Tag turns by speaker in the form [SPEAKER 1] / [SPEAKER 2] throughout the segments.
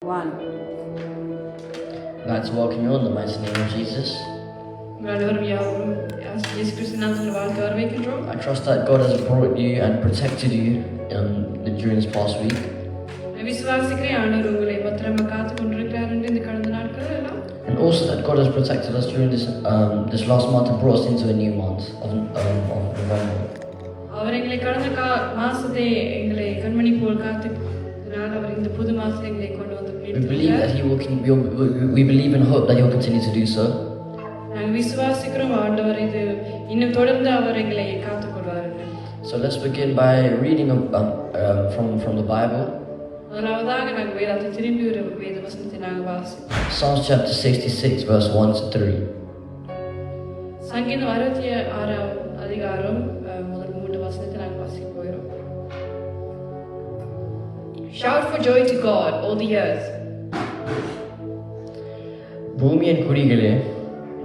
[SPEAKER 1] 1.
[SPEAKER 2] I'd like to welcome you all in the mighty name of Jesus. I trust that God has brought you and protected you during this past week. And also that God has protected us during this last month and brought us into a new month of November. We believe that we believe and hope that He will continue to do so. So let's begin by reading from the Bible. Psalms chapter 66 verse 1 to 3.
[SPEAKER 1] Shout for joy to God, all the earth.
[SPEAKER 2] பூமியின் குடிகளே,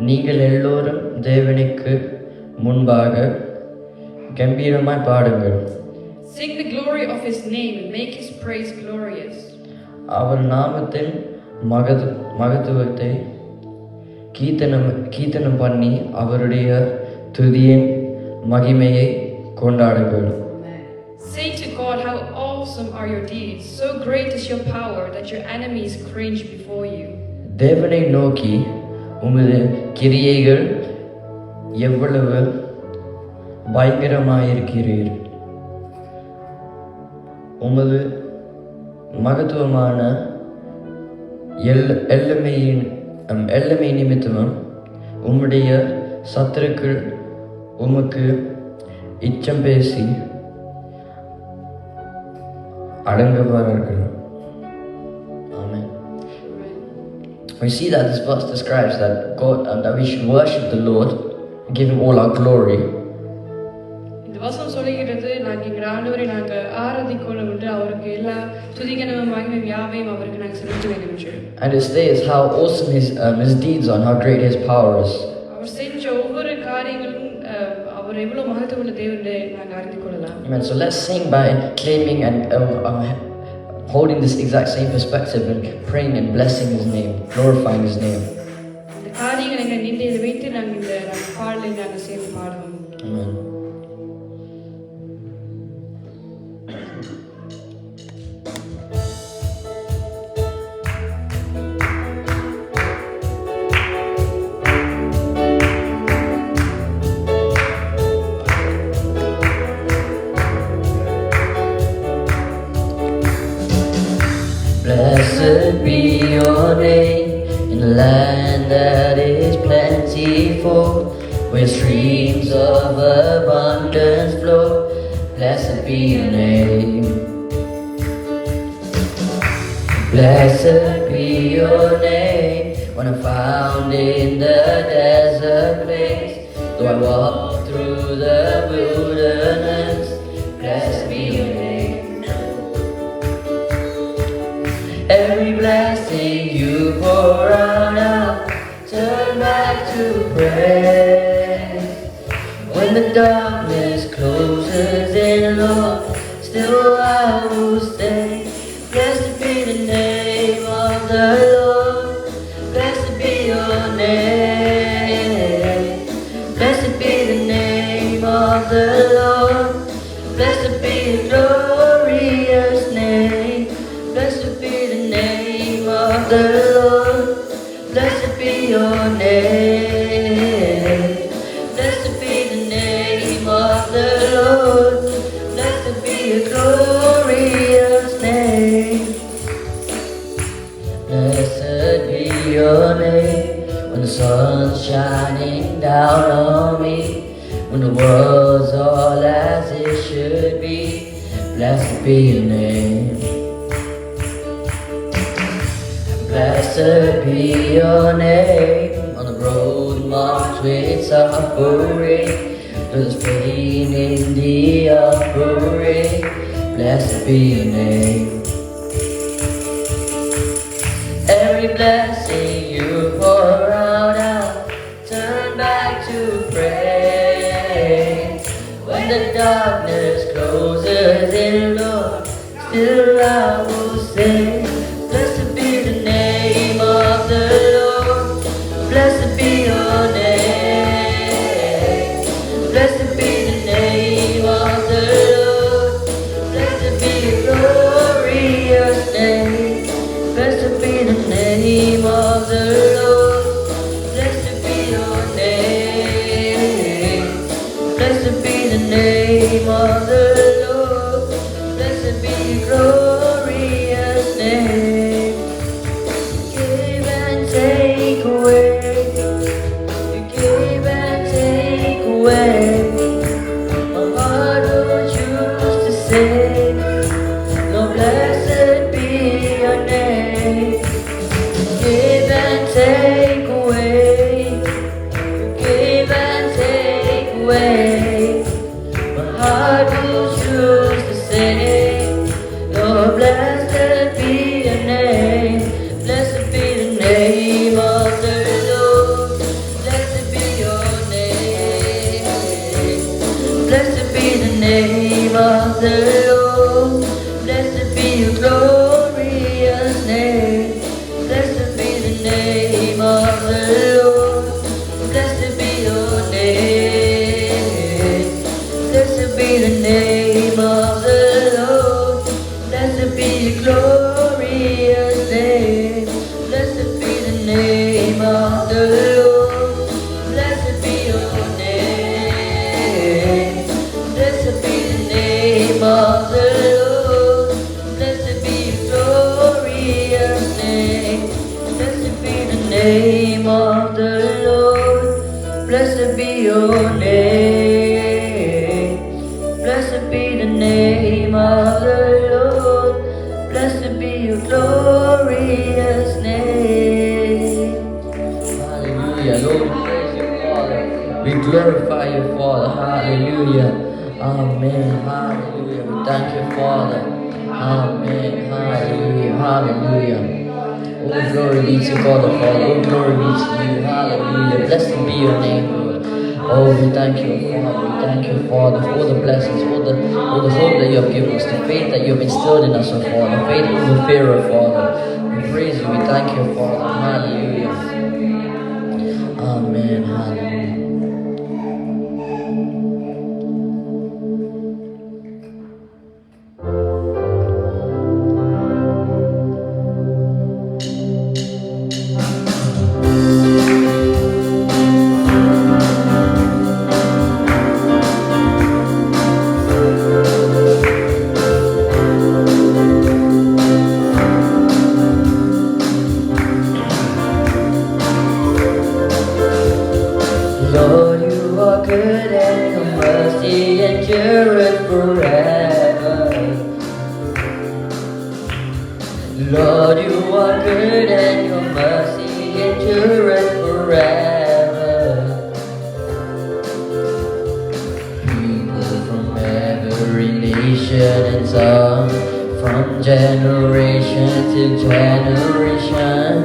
[SPEAKER 2] நீங்கள் எல்லோரும் தேவனுக்கு முன்பாக கம்பீரமாய் பாடுங்கள்.
[SPEAKER 1] Sing the glory of His name and make His praise glorious.
[SPEAKER 2] அவர் நாமத்தின் மகத்துவத்தை கீர்த்தனம் பண்ணி அவருடைய துதியின் மகிமையை கொண்டாடுங்கள்.
[SPEAKER 1] Say to God, how awesome are your deeds! So great is your power that your enemies cringe before you.
[SPEAKER 2] தேவனை நோக்கி உமது கிரியைகள் எவ்வளவு பயங்கரமாயிருக்கிறீர். உமது மகத்துவமான எல்லமை நிமித்தமும் உம்முடைய சத்துருக்கள் உமக்கு இச்சம் பேசி அடங்குவார்கள். Amen. We see that this verse describes that God that we should worship the Lord, give Him all our glory.
[SPEAKER 1] இந்த வசனம் சொல்லுகிறது நாங்கள் எங்கள் ஆண்டவரை நாங்கள் ஆராதிக்கணும் என்று அவருக்கு எல்லா துதிகனமும் மகிமையும் யாவையும் அவருக்கு நாங்கள் செலுத்த வேண்டும் என்று.
[SPEAKER 2] And it states how awesome His deeds are and how great His power is.
[SPEAKER 1] அவர் செஞ்ச ஒவ்வொரு காரியங்களும் அவர் எவ்வளவு மகத்துவமுள்ள தேவனை நாங்கள் அறிந்து கொள்ளலாம்.
[SPEAKER 2] Amen. So let's sing by claiming and holding this exact same perspective and praying and blessing His name, glorifying His name.
[SPEAKER 1] இந்த காரியங்களை எங்கள் நிந்தையில் வைத்து நாங்கள் இந்த பாடலை நாங்கள் சேர்ந்து பாடுவோம்.
[SPEAKER 2] Amen. Blessed be your name in a land that is plentiful, where streams of abundance flow. Blessed be your name. Blessed be your name when I'm found in the desert place. Though I walk through the wilderness, blessed be your name. Every blessing you pour out, I'll turn back to praise. When the darkness closes in, Lord, still I will stay. Blessed be the name of the Lord. Blessed be your name. Blessed be the name of the Lord. Blessed be your glorious name. Blessed be the name of the Lord. Blessed be your name. Blessed be the name of the Lord. Blessed be your glorious name. Blessed be your name when the sun's shining down on me, when the world's all as it should be. Blessed be your name. Blessed be your name on the road marked with suffering, there's pain in the offering. Blessed be your name. Every blessing you pour out, I'll turn back to pray. When the darkness closes in, Lord, still I will say, blessed be take away. Give and take away. My heart will choose to say, Lord, blessed be your name. Blessed be the name of the Lord. Blessed be your name. Blessed be the name of the Lord. Blessed be your glorious name. Blessed be the name of the Lord. Blessed be your name. Blessed be the name of the Lord. Blessed be your glorious name. Blessed be the name of the Lord. Blessed be your name. Blessed be the name of the Lord. Blessed be your glorious name. Blessed be the name of the Lord. Blessed be your name. Blessed be the name of the Lord. Blessed be your glorious name. Hallelujah. Lord, we praise you, Father. We glorify you, Father. Hallelujah. Amen. Hallelujah. We thank you, Father. Amen. Hallelujah. Hallelujah. Oh, glory be to God the Father. Oh, glory be to you. Hallelujah. Blessed be your name, Lord. Oh, we thank you, Father. We thank you, Father, for all the blessings, all the hope that you have given us, the faith that you have instilled in us, oh Father, faith over fear, oh Father. We praise you. We thank you, Father. Hallelujah. Amen. Hallelujah. Lord, you are good and your mercy endureth forever. Lord, you are good and your mercy endureth forever. People from every nation and tongue, from generation to generation.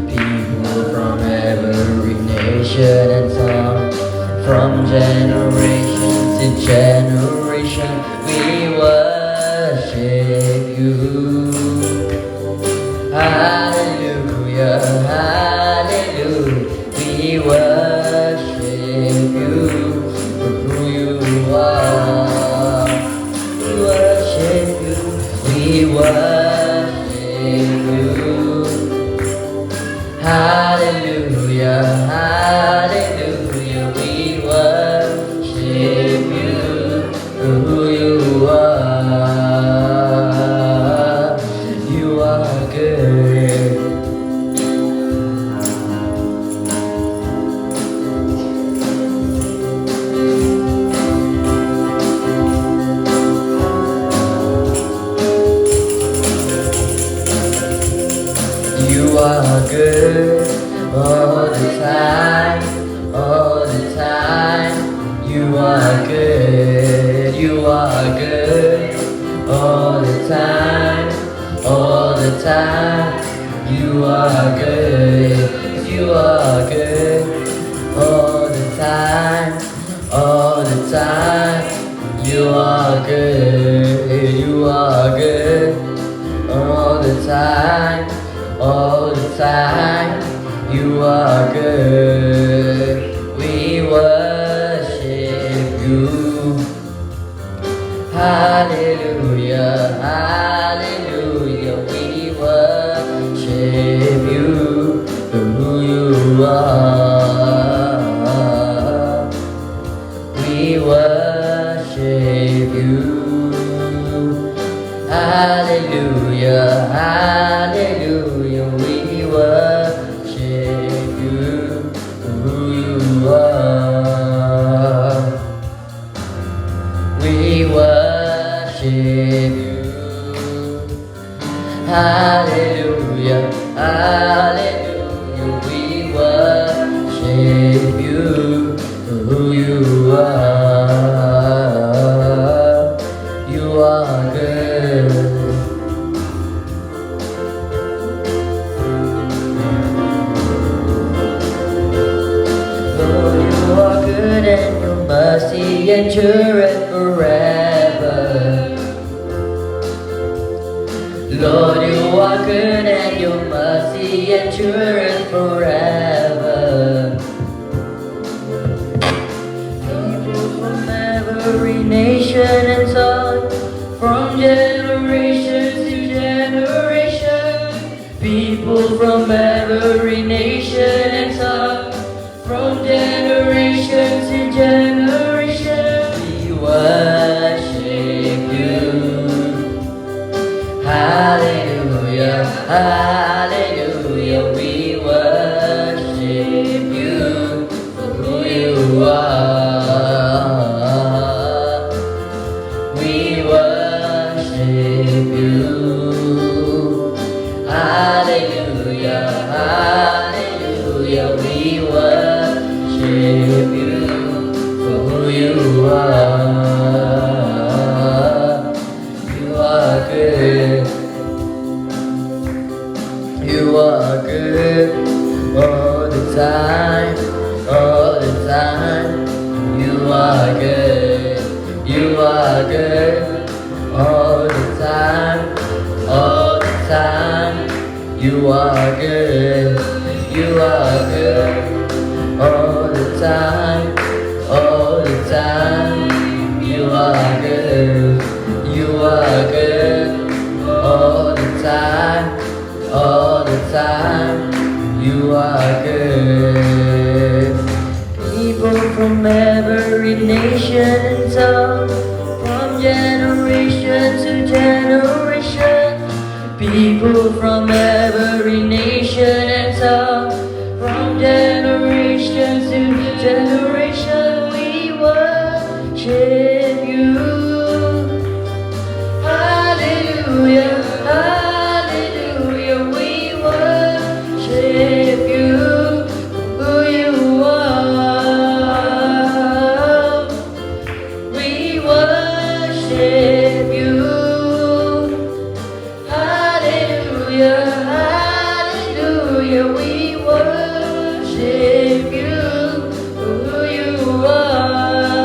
[SPEAKER 2] People from every nation and tongue, from generation to generation, we worship you. Hallelujah, hallelujah, we worship you for who you are. We worship you, we worship you. Hallelujah, hallelujah, we worship you for who you are. You are good. You are good all the time, all the time. You are good, you are good all the time, all the time. You are good, you are good all the time, all the time. You are good, you are good all the time, all the time. You are good. We worship you. Hallelujah, hallelujah. We worship you for who you are. We worship you. Hallelujah, hallelujah. We worship you for who you are. We worship you. endureth forever. Lord, you are good and your mercy endureth forever. People from every nation and tongue, from generation to generation. People from every nation and tongue, from generation to generation. We worship you. Hallelujah, hallelujah. We worship you for who you are. We worship you. Hallelujah, hallelujah. We worship you for who you are. You are good. You are good all the time, all the time. You are good. You are good all the time, all the time. You are good. You are good all the time, all the time. You are good. You are good all the time, all the time. You are good. People from every nation and tongue, from generation to generation. People from every nation and tongue, from generation to generation. We worship you. Hallelujah, hallelujah. We worship you for who you are. We worship you. Hallelujah, hallelujah. We worship you for who you are.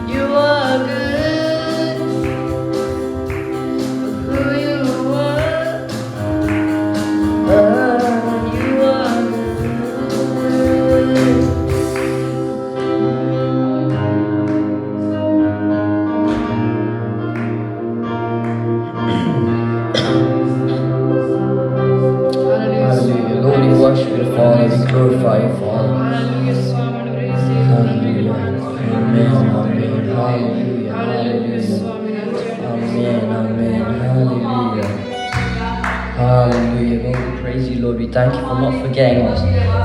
[SPEAKER 2] You are good for who you are. You are good. Hallelujah. Lord, we worship you, Father. We glorify you, Father.
[SPEAKER 1] Hallelujah, Swami.
[SPEAKER 2] Hallelujah. Amen. Amen. Hallelujah.
[SPEAKER 1] Hallelujah, Swami.
[SPEAKER 2] Amen. Amen. Hallelujah. Hallelujah. Lord, we praise you, Lord. We thank you for not forgetting us.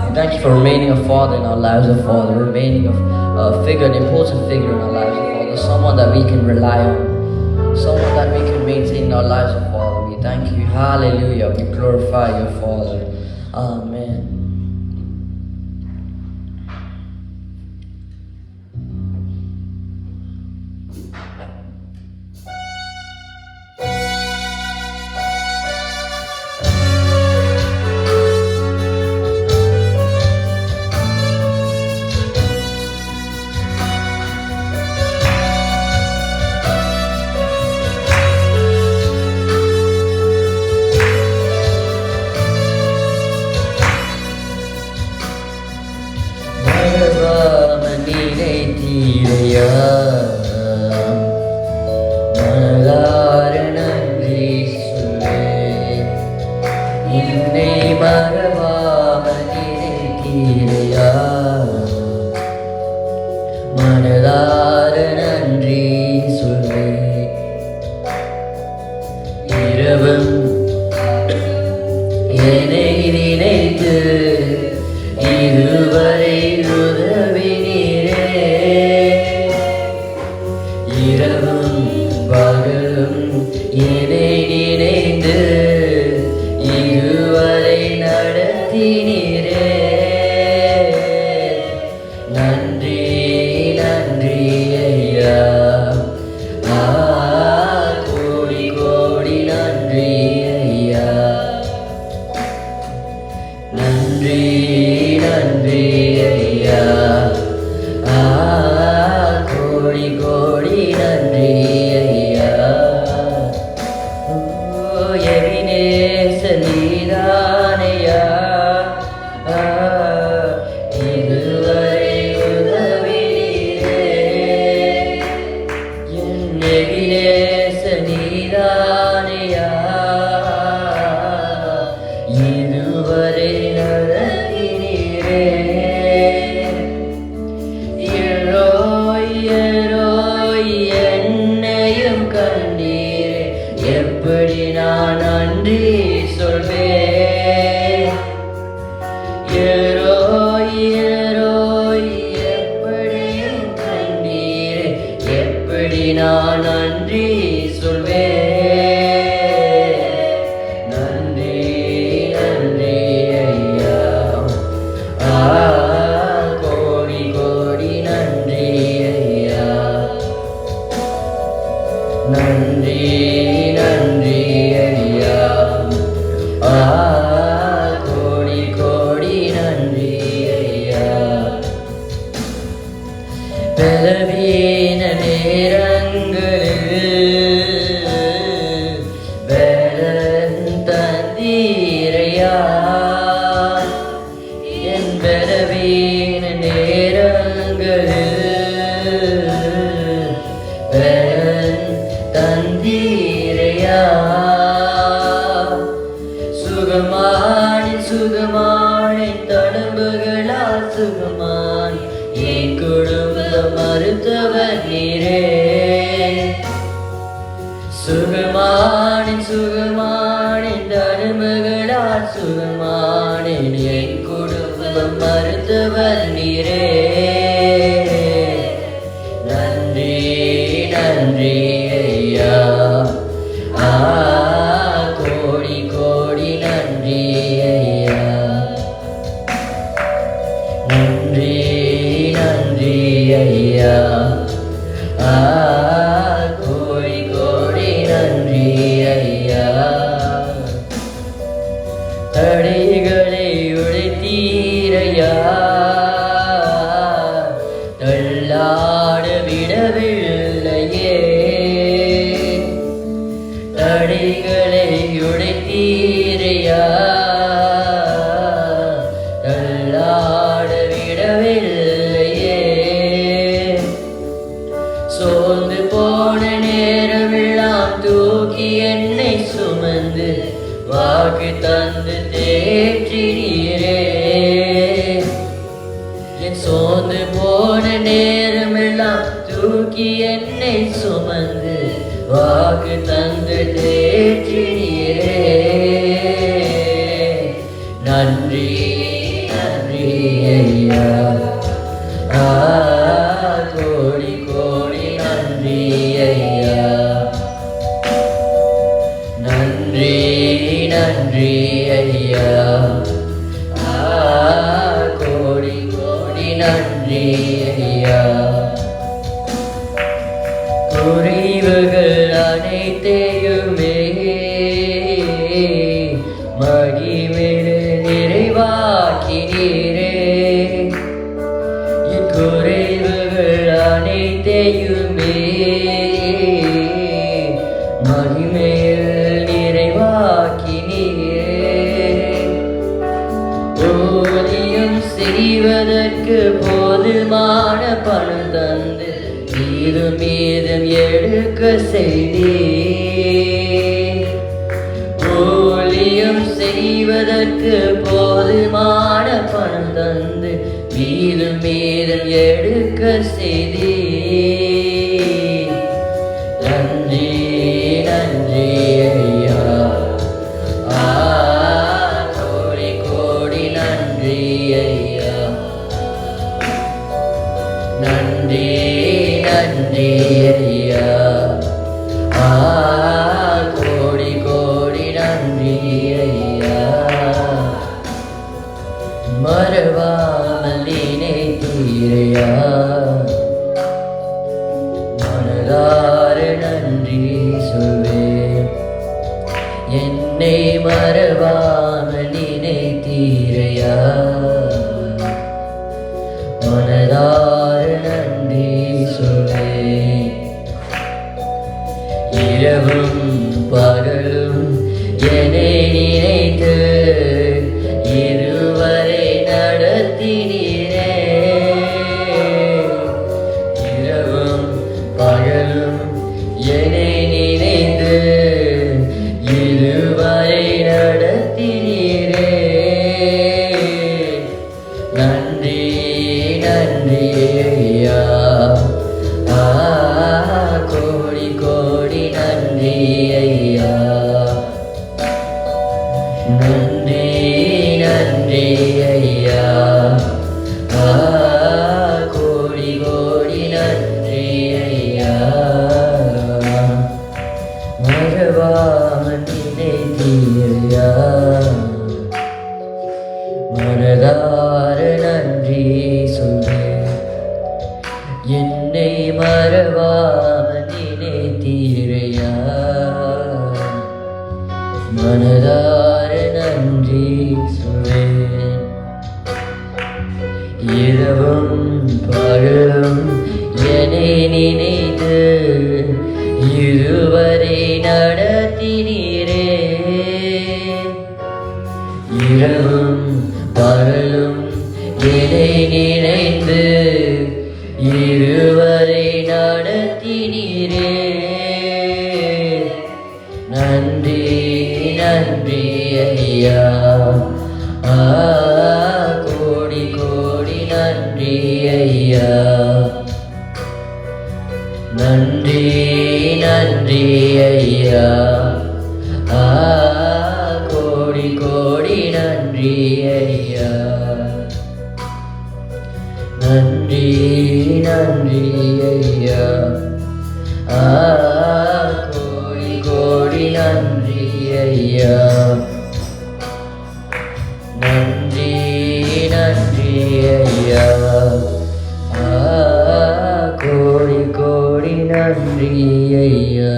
[SPEAKER 2] We thank you for remaining a Father in our lives, a Father. Remaining a figure, an important figure in our lives, a Father. Someone that we can rely on. Someone that we can maintain in our lives, a Father. We thank you. Hallelujah. We glorify you, Father. Amen. மனதார நன்றி சொல்வே இரவும் என்னை நினைத்து இதுவரை உதவினீரே இரவும் பகலும் என்னை நினைத்து இதுவரை நடத்தினீரே நன்றி நன்றி எபினேச நீதானையா இதுவரை உதவினீரே என் எபினேச நீதானையா இதுவரை நடத்தினீரே என்னையும் கண்டீரே எப்படி நான் நன்றி சொல்வேன் எப்படியும் கண்டீரே எப்படி நான் நன்றி சொல்வேன் நன்றி நன்றி ஐயா கோடி கோடி நன்றி ஐயா நன்றி நன்றி ஐயா கோடி கோடி நன்றி ஐயா பலவீன நேரங்களில் பலன் தந்தீரையா என் பலவீன நேரங்களில் பலன் தந்தீரையா சுகமானி தடம்புகளால் சுகமானி என் குடும்ப மருத்துவர் நீரே சுகமானி தடம்புகளால் சுகமானி என் குடும்ப மருத்துவர் நீரே நன்றி நன்றி ஐயா கோடி கோடி நன்றி ஐயா நன்றி நன்றி ஐயா கோடி கோடி நன்றி ஐயா தடைகளை உடைத்தீரையா தள்ளாட விடவில்லையே தடைகளை உடைத்தீரையா தள்ளாட விடவில்லையே சோர்ந்து போன நேரமெல்லாம் தூக்கி என்னை சுமந்து வாக்கு தந்து தேற்றினீரே என் சோர்ந்து போன நேரமெல்லாம் தூக்கி என்னை சுமந்து வாக்கு தந்து தேற்றினீரே நன்றி நன்றி ஐயா கோடி கோடி நன்றி ஐயா நன்றி நன்றி ஐயா கோடி கோடி நன்றி ஐயா குறைவுகள் அனைத்தையுமே மகிமையிலே நிறைவாக்கினீரே என் குறைவுகள் அனைத்தையுமே மகிமையில் நிறைவாக்கினீரே ஊதியம் செய்வதற்கு போதுமான பணம் தந்து மீதும் மீதும் எடுக்க செய்தீர் ஊழியம் செய்வதற்கு போதுமான பணம் தந்து மீதும் மீதும் எடுக்க செய்தீர் நன்றி நன்றி ஐயா கோடி கோடி நன்றி ஐயா நன்றி நன்றி ஐயா கோடி கோடி நன்றி ஐயா மறவாமல் நினைத்தீரையா மனதார நன்றி சொல்வேன் என்னை மறவாமல் நினைத்தீரையா மனதார நன்றி சொல்வேன் இரவும் பகலும் என நன்றி நன்றி ஐயா கோடி கோடி நன்றி ஐயா மறவாமல் நினைத்தீரையா மனதார நன்றி சொல்வேன் என்னை மறவாமல் நினைத்தீரையா மனதார நன்றி சொல்வேன் இரவும் பகலும் என்னை நினைத்து இதுவரை நடத்தினீரே இரவும் பகலும் என்னை நினைத்து இதுவரை நடத்தினீரே நன்றி நன்றி ஐயா கோடி கோடி நன்றி ஐயா நன்றி நன்றி ஐயா கோடி கோடி நன்றி ஐயா நன்றி நன்றி ஐயா கோடி கோடி நன்றி ஐயா நன்றி நன்றி ஐயா கோடி கோடி நன்றி ஐயா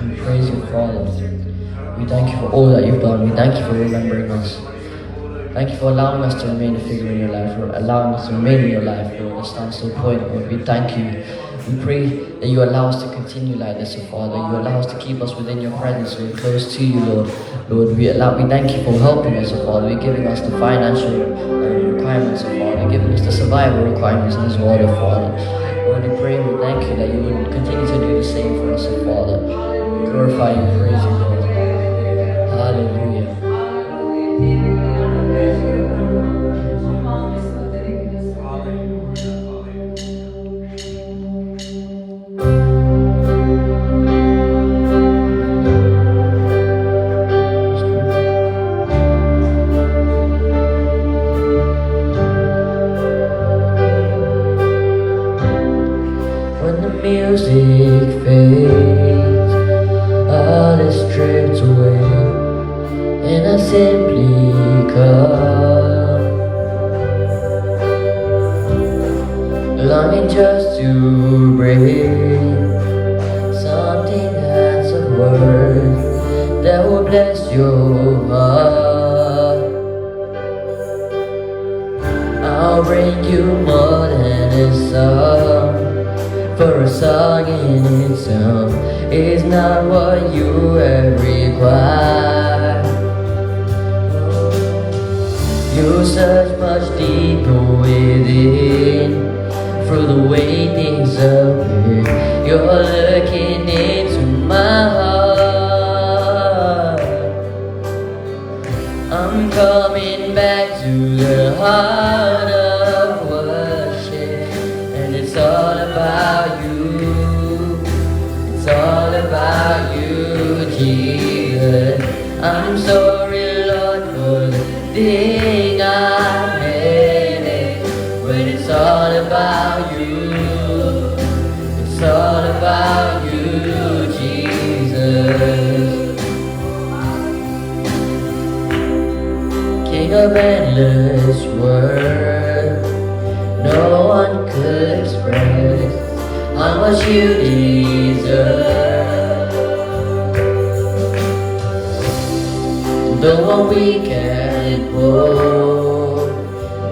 [SPEAKER 2] We praise you, Father. We thank you for all that you've done. We thank you for remembering us. Thank you for allowing us to remain a figure in your life, for allowing us to remain in your life, Lord. Let's stand still point, Lord. We thank you. We pray that you allow us to continue like this, oh Father. You allow us to keep us within your presence, Lord, close to you, Lord. Lord, we thank you for helping us, oh Father. We're giving us the financial requirements, oh Father. Giving us the survival requirements in this world, oh Father. Lord, we pray and we thank you that you would continue to do the same for us, oh Father. We glorify you and praise you, Lord. Hallelujah. When the music fades, all is stripped away, and I simply come, longing just to bring something that's of worth that will bless your heart. I'll bring you more than a song, for a song in itself is not what you have required. You search much deeper within, through the way things appear. You're looking into my heart. I'm coming back to the heart of worship, and it's all about you. It's all about you, Jesus. I'm sorry, Lord, for the thing I made. When it's all about you, it's all about you, Jesus. King of endless worth, no one could express how much you deserve. The one we can't hold,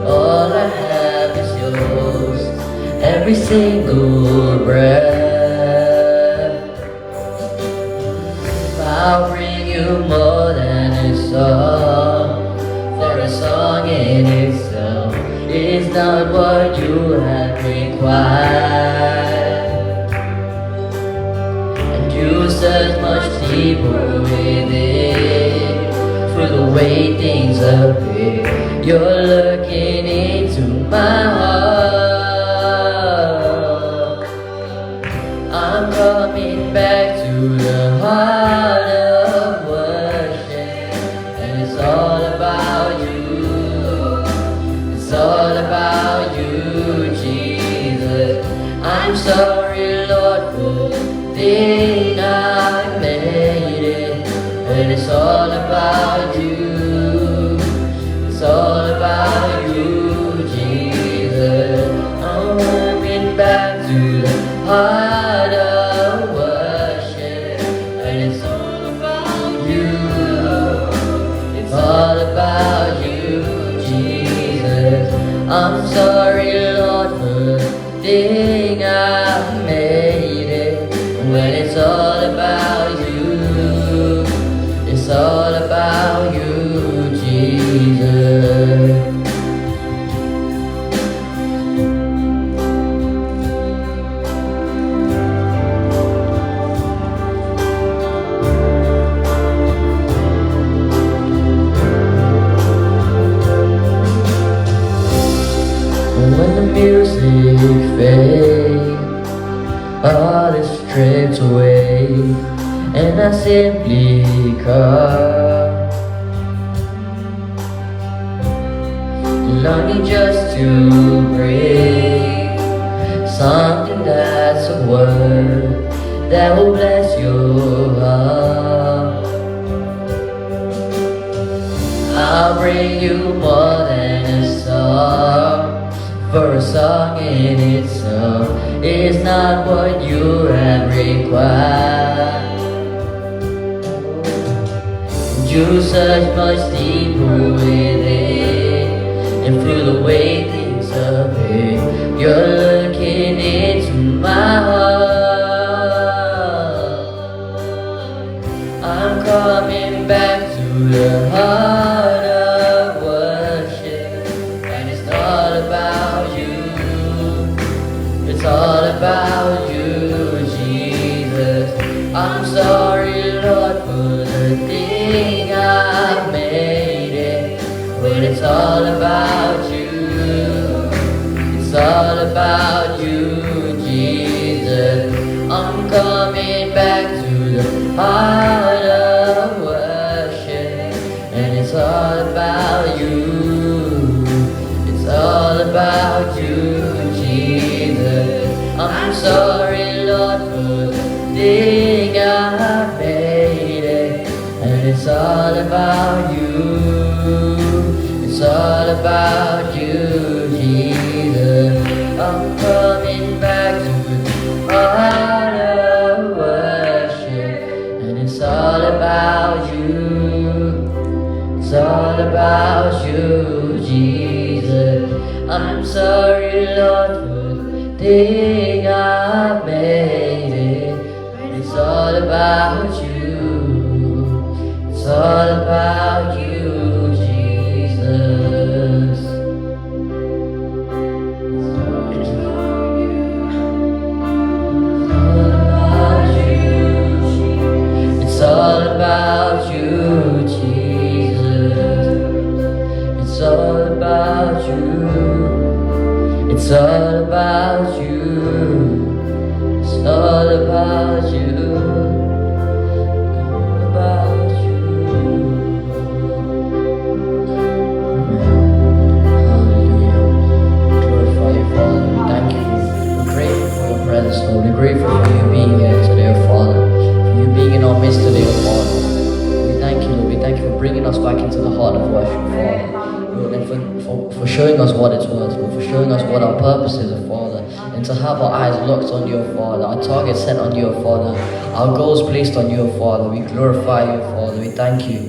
[SPEAKER 2] all I have is yours, every single breath. I'll bring you more than a song, for a song in itself is not what you have required. And you search much deeper within, through the way things appear. You're looking into my heart. I'm coming back to the heart of worship, and it's all about you. It's all about you, Jesus. I'm sorry, Lord, for thing I made it, and it's all about you. It's all about you, Jesus. I'm coming back to the heart of worship, and it's all about you. It's all about you, Jesus. I'm sorry, Lord, for the thing I made it, when it's all about you. It's all about you, Jesus. When the music fades, all is stripped away, and I simply come, longing just to bring something that's a word that will bless your heart. I'll bring you more than a song, for a song in itself is not what you have required. You search much deeper within, and through the way things appear, you're looking into my heart. I'm coming back to the heart of worship, and it's all about you. It's all about you, Jesus. I'm sorry, Lord, for the thing I made it, but it's all about you. It's all about you, Jesus. I'm coming back to the heart of worship, and it's all about you. It's all about you, Jesus. I'm sorry, Lord, for the thing I made it, and it's all about you. It's all about you, Jesus. I'm coming back to the heart of worship, and it's all about you. It's all about you, Jesus. I'm sorry, Lord, for the thing I made it, but it's all about you. It's all about you, Jesus. It's all about you, Jesus. It's all about you. It's all about you. It's all about you. All about you. Hallelujah. Glorify you, Father. We thank you. We're grateful for your presence, Lord. We're grateful for you being here today, oh Father. For you being in our midst today, oh Father. We thank you, Lord. We thank you for bringing us back into the heart of worship, Father. Lord, and for showing us what it's worth, Lord, for showing us what our purpose is, oh Father, and to have our eyes locked on you, oh Father, our target set on you, oh Father, our goals placed on you, oh Father. We glorify you, Father. We thank you.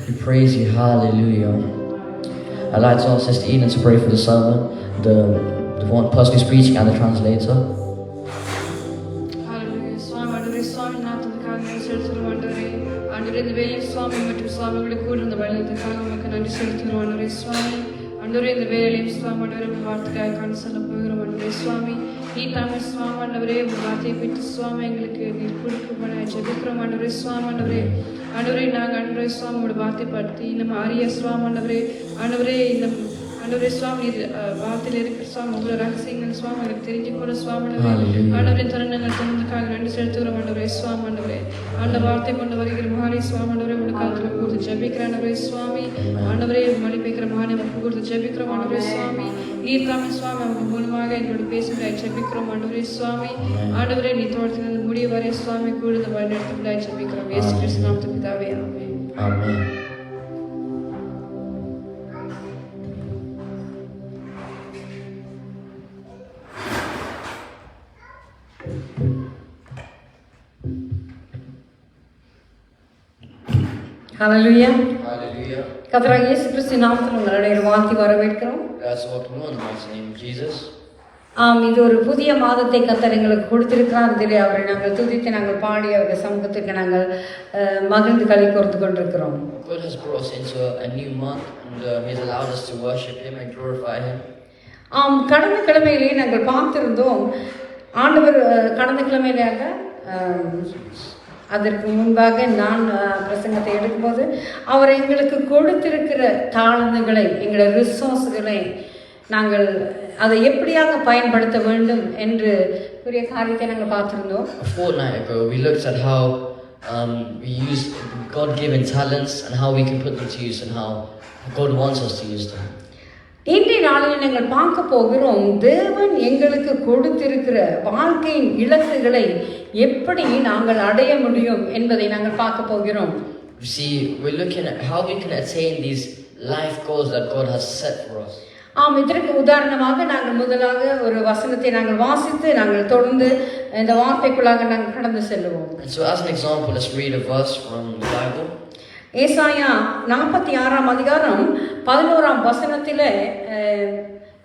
[SPEAKER 2] We praise you. Hallelujah. I'd like to ask Sister Eden to pray for the sermon, the one person who's preaching and the translator.
[SPEAKER 1] Hallelujah. Swami, நாமத்துக்காக நன்றி செலுத்துகிறோம் ஆண்டவரே. ஆண்டவரே, இந்த வேளையில் சுவாமி மற்றும் சுவாமிகளை கூட இந்த வழியத்துக்காக உமக்கு நன்றி செலுத்துகிறோம் ஆண்டவரே. சுவாமி, ஆண்டவரே, இந்த வேளையிலும் சுவாமி ஆண்டவரே, உங்கள் வார்த்தைக்காக கடந்து செல்ல போகிறோம் ஆண்டவரே. சுவாமி, நீ தாமே சுவாமி ஆண்டவரே, உங்கள் வார்த்தையை பெற்று சுவாமி எங்களுக்கு நீர் கொடுக்கப்பட ஜெபிக்கிறோம் ஆண்டவரே. சுவாமி ஆண்டவரே, ஆண்டவரே, நாங்கள் ஆண்டவரே சுவாமி உங்களோட வார்த்தை படுத்தி இந்த மாறிய சுவாமி ஆண்டவரே, ஆண்டவரே, இந்த ஆண்டவரே சுவாமி வார்த்தையில் இருக்கிற சுவாமி உங்களோட ரகசியங்கள் சுவாமி எனக்கு தெரிஞ்சுக்கொள்ள சுவாமி ஆண்டவரே, தருணங்கள் தந்ததுக்காக நன்றி ஆண்டவரே சுவாமி. ஆண்டவரே மொழிபெயர்க்கிற மகனை ஒப்பு கொடுத்து ஜெபிக்கிறோம் ஆண்டவரே சுவாமி. ஈர்த்தாமே சுவாமி அவங்க மூலமாக எங்களோட பேசுகிறாய் ஜெபிக்கிறோம் ஆண்டவரே சுவாமி. ஆண்டவரே நீ தோட்டத்திலிருந்து முடிய வரை சுவாமி கூடுத வழி எடுத்துக்கிறாய் ஜெபிக்கிறோம் இயேசு கிறிஸ்து நாமத்தில் பிதாவே ஆமென்.
[SPEAKER 2] ஆமென்.
[SPEAKER 3] ஹல்லேலூயா.
[SPEAKER 2] Hallelujah.
[SPEAKER 3] கர்த்தராகிய இயேசு கிறிஸ்து நாமத்தில் உங்களை வாழ்த்தி வரவேற்கிறோம்.
[SPEAKER 2] That's what we know in the mighty name of Jesus.
[SPEAKER 3] இது ஒரு புதிய மாதத்தை கர்த்தர் எங்களுக்கு கொடுத்திருக்கிறார். இதிலே அவரை நாங்கள் துதித்து நாங்கள் பாடி அவருடைய சமூகத்துக்கு நாங்கள் மகிழ்ந்து களி கோர்த்து கொண்டிருக்கிறோம்.
[SPEAKER 2] God has brought us into a new month and He has allowed us to worship Him and glorify Him.
[SPEAKER 3] கடந்த கிழமையிலேயே நாங்கள் பார்த்திருந்தோம். ஆண்டவர் கடந்த கிழமையிலாக அதற்கு முன்பாக நான் பிரசங்கத்தை எடுக்கும்போது அவர் எங்களுக்கு கொடுத்திருக்கிற தாளந்துகளை எங்களோட ரிசோர்ஸ்களை நாங்கள் அதை எப்படியாக பயன்படுத்த வேண்டும் என்று கூறிய காரியத்தை நாங்கள் பார்த்திருந்தோம்.
[SPEAKER 2] A fortnight ago we looked at how we use God-given talents and how we can put them to use and how God wants us to use them.
[SPEAKER 3] இன்றைய நாளில் நாங்கள் பார்க்க போகிறோம் தேவன் எங்களுக்கு கொடுத்திருக்கிற வாழ்க்கையின் இலக்குகளை எப்படி நாங்கள் அடைய முடியும் என்பதை நாங்கள் பார்க்க போகிறோம்.
[SPEAKER 2] You see, we're looking at how we can attain these life goals that God has set for us.
[SPEAKER 3] இதற்கு உதாரணமாக நாங்கள் முதலாக ஒரு வசனத்தை நாங்கள் வாசித்து நாங்கள் தொடர்ந்து இந்த வார்த்தைக்குள்ளாக நாங்கள் கடந்து செல்லுவோம்.
[SPEAKER 2] And so as an example, let's read a verse from the Bible.
[SPEAKER 3] ஏசாயா 46 அதிகாரம் 11 வசனத்திலே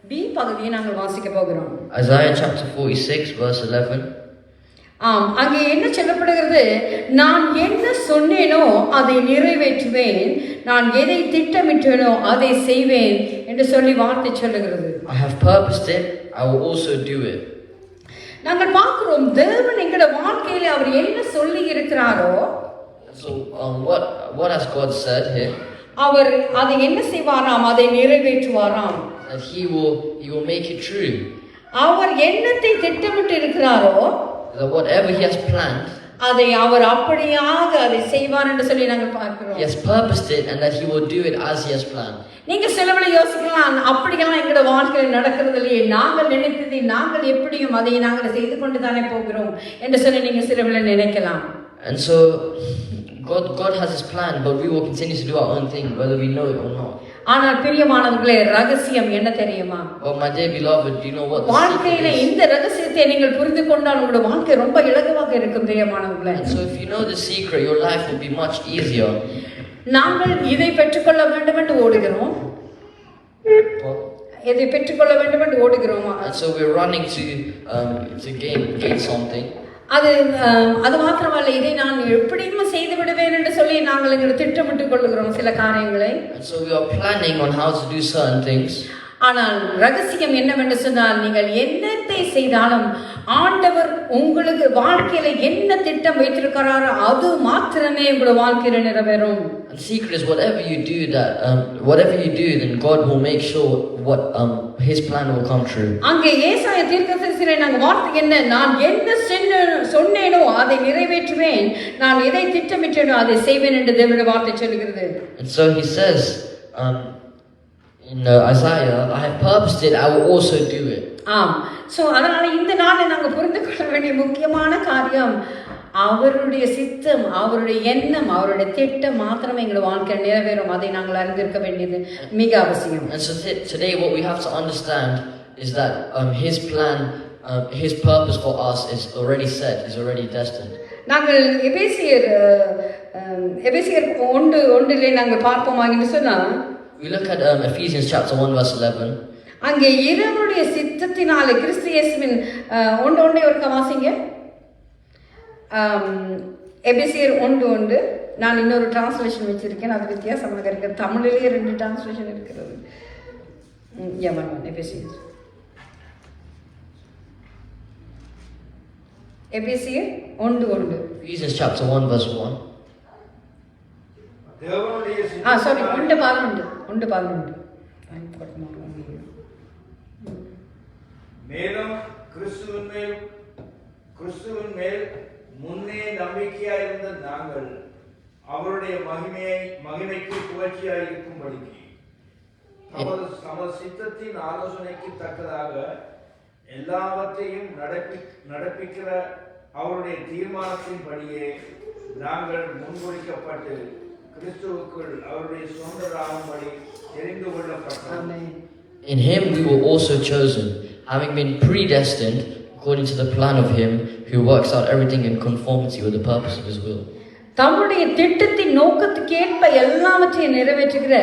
[SPEAKER 3] பி பகுதியை நாங்கள் வாசிக்க போகிறோம்.
[SPEAKER 2] Isaiah chapter 46 verse 11.
[SPEAKER 3] அங்கே என்ன சொல்லப்படுகிறது? நான் என்ன சொன்னேனோ அதை நிறைவேற்றுவேன், நான் எதை திட்டமிட்டேனோ அதை செய்வேன் என்று சொல்லி வார்த்தை சொல்லுகிறது.
[SPEAKER 2] I have purposed it, I will also do it.
[SPEAKER 3] நாங்கள் பார்க்கிறோம் தேவன் எங்களோட வாழ்க்கையில அவர் என்ன சொல்லி இருக்கிறாரோ,
[SPEAKER 2] so what has God said here?
[SPEAKER 3] அவர் அதை என்ன செய்வாராம்? அதை நிறைவேற்றுவாராம்.
[SPEAKER 2] That he will make it true.
[SPEAKER 3] அவர் என்னத்தை திட்டமிட்டு இருக்கிறாரோ,
[SPEAKER 2] that whatever he has planned,
[SPEAKER 3] அதை அவர் அப்படியாக அதை செய்வார் என்று சொல்லி நாங்கள் பார்க்கிறோம்.
[SPEAKER 2] he has purposed it and that he will do it as he has planned.
[SPEAKER 3] நீங்க சிலவளை யோசிக்கலாம், அப்படியெல்லாம் எங்களோட வாழ்க்கையில் நடக்கிறது இல்லையே, நாங்கள் நினைத்ததை நாங்கள் எப்படியும் அதை நாங்கள் செய்து கொண்டு தானே போகிறோம் என்று சொல்லி நீங்க சிலவளை நினைக்கலாம்.
[SPEAKER 2] And so God has his plan, but we will continue to do our own thing whether we know it or not.
[SPEAKER 3] ஆனால் பிரியமானவர்களே, ரகசியம் என்ன தெரியுமா?
[SPEAKER 2] But my dear beloved, do you know what the
[SPEAKER 3] வாழ்க்கையில
[SPEAKER 2] secret is?
[SPEAKER 3] இந்த ரகசியத்தை நீங்கள் புரிந்து கொண்டால் உங்களுடைய வாழ்க்கை ரொம்ப இலகுவாக இருக்கும் பிரியமானவர்களே.
[SPEAKER 2] And so if you know the secret, your life will be much easier.
[SPEAKER 3] நாங்கள் இதை பெற்றுக்கொள்ள வேண்டும் என்று ஓடுகிறோம். இதை பெற்றுக்கொள்ள வேண்டும் என்று ஓடுகிறோமா?
[SPEAKER 2] And so we're running to gain something.
[SPEAKER 3] அது மாத்திரமல்ல, இதை நான் எப்படியும் செய்து விடுவேன் என்று சொல்லி நாங்கள் எங்களை திட்டமிட்டுக் கொள்ளுகிறோம் சில காரியங்களை.
[SPEAKER 2] And so we are planning on how to do certain things.
[SPEAKER 3] ஆனால் ரகசியம் என்னவென்று சொன்னால், நீங்கள் என்னத்தை செய்தாலும் ஆண்டவர் உங்களுக்கு வாழ்க்கையில என்ன திட்டம் வைத்திருக்கிறாரோ அது மாத்திரமே உங்களோட வாழ்க்கையில நிறைவேறும்.
[SPEAKER 2] And secret is whatever you do, then God will make sure what His plan will come true.
[SPEAKER 3] அங்கே ஏசாயா தீர்க்கதரிசியிலே நாங்கள் வார்த்தை என்ன? நான் என்ன சொன்னேனோ அதை நிறைவேற்றுவேன், நான் எதை திட்டமிட்டேனோ அதை செய்வேன் என்று தேவனுடைய வார்த்தை சொல்கிறது.
[SPEAKER 2] And so He says in Isaiah, I have purposed it, I will also do it.
[SPEAKER 3] So அதனால இந்த நாளை நாங்கள் புரிந்து கொள்ள வேண்டிய முக்கியமான காரியம், அவருடைய சித்தம், அவருடைய எண்ணம், அவருடைய திட்டம் மாத்திரமே எங்கள் வாழ்க்கையில் நிறைவேறும். அதை நாங்கள் அறிந்திருக்க வேண்டியது மிக அவசியம்.
[SPEAKER 2] And so today what we have to understand is that His plan, His purpose for us is already set, is already destined.
[SPEAKER 3] நாங்கள் எபேசியர் 1:1 நாங்கள் பார்ப்போமான்னு சொன்னா,
[SPEAKER 2] we look at Ephesians chapter 1 verse 11.
[SPEAKER 3] அங்கே இறைவனுடைய சித்தத்தினாலே கிறிஸ்து இயேசுவின் 1:1 ஒருக்க வாசிங்க. எபேசியர் 1:1. நான் இன்னொரு டிரான்ஸ்லேஷன் வச்சிருக்கேன், அது வித்தியாசமாக இருக்கு. தமிழிலேயே 2 டிரான்ஸ்லேஷன் இருக்கிறது. எபேசியர் எபேசியர் 1:1.
[SPEAKER 2] Ephesians chapter 1 verse 1.
[SPEAKER 3] சாரி 1:11.
[SPEAKER 4] மேலும் கிறிஸ்துவின் மேல் முன்னே நம்பிக்கையாயிருந்த நாங்கள் அவருடைய மகிமைக்கு புகழ்ச்சியாய் இருக்கும்படிக்கு தமது சித்தத்தின் ஆலோசனைக்கு தக்கதாக எல்லாவற்றையும் நடப்பிக்கிற அவருடைய தீர்மானத்தின்படியே நாங்கள் முன்குறிக்கப்பட்டு கிறிஸ்துவுக்குள் அவருடைய சொந்தராகும்படி தெரிந்து கொள்ளப்பட்டோம்.
[SPEAKER 2] In him we were also chosen, having been predestined according to the plan of him who works out everything in conformity with the purpose of his will.
[SPEAKER 3] தம்முடைய திட்டத்தின் நோக்கத்துக்கேற்ப எல்லாவற்றையும் நிறைவேற்றுகிற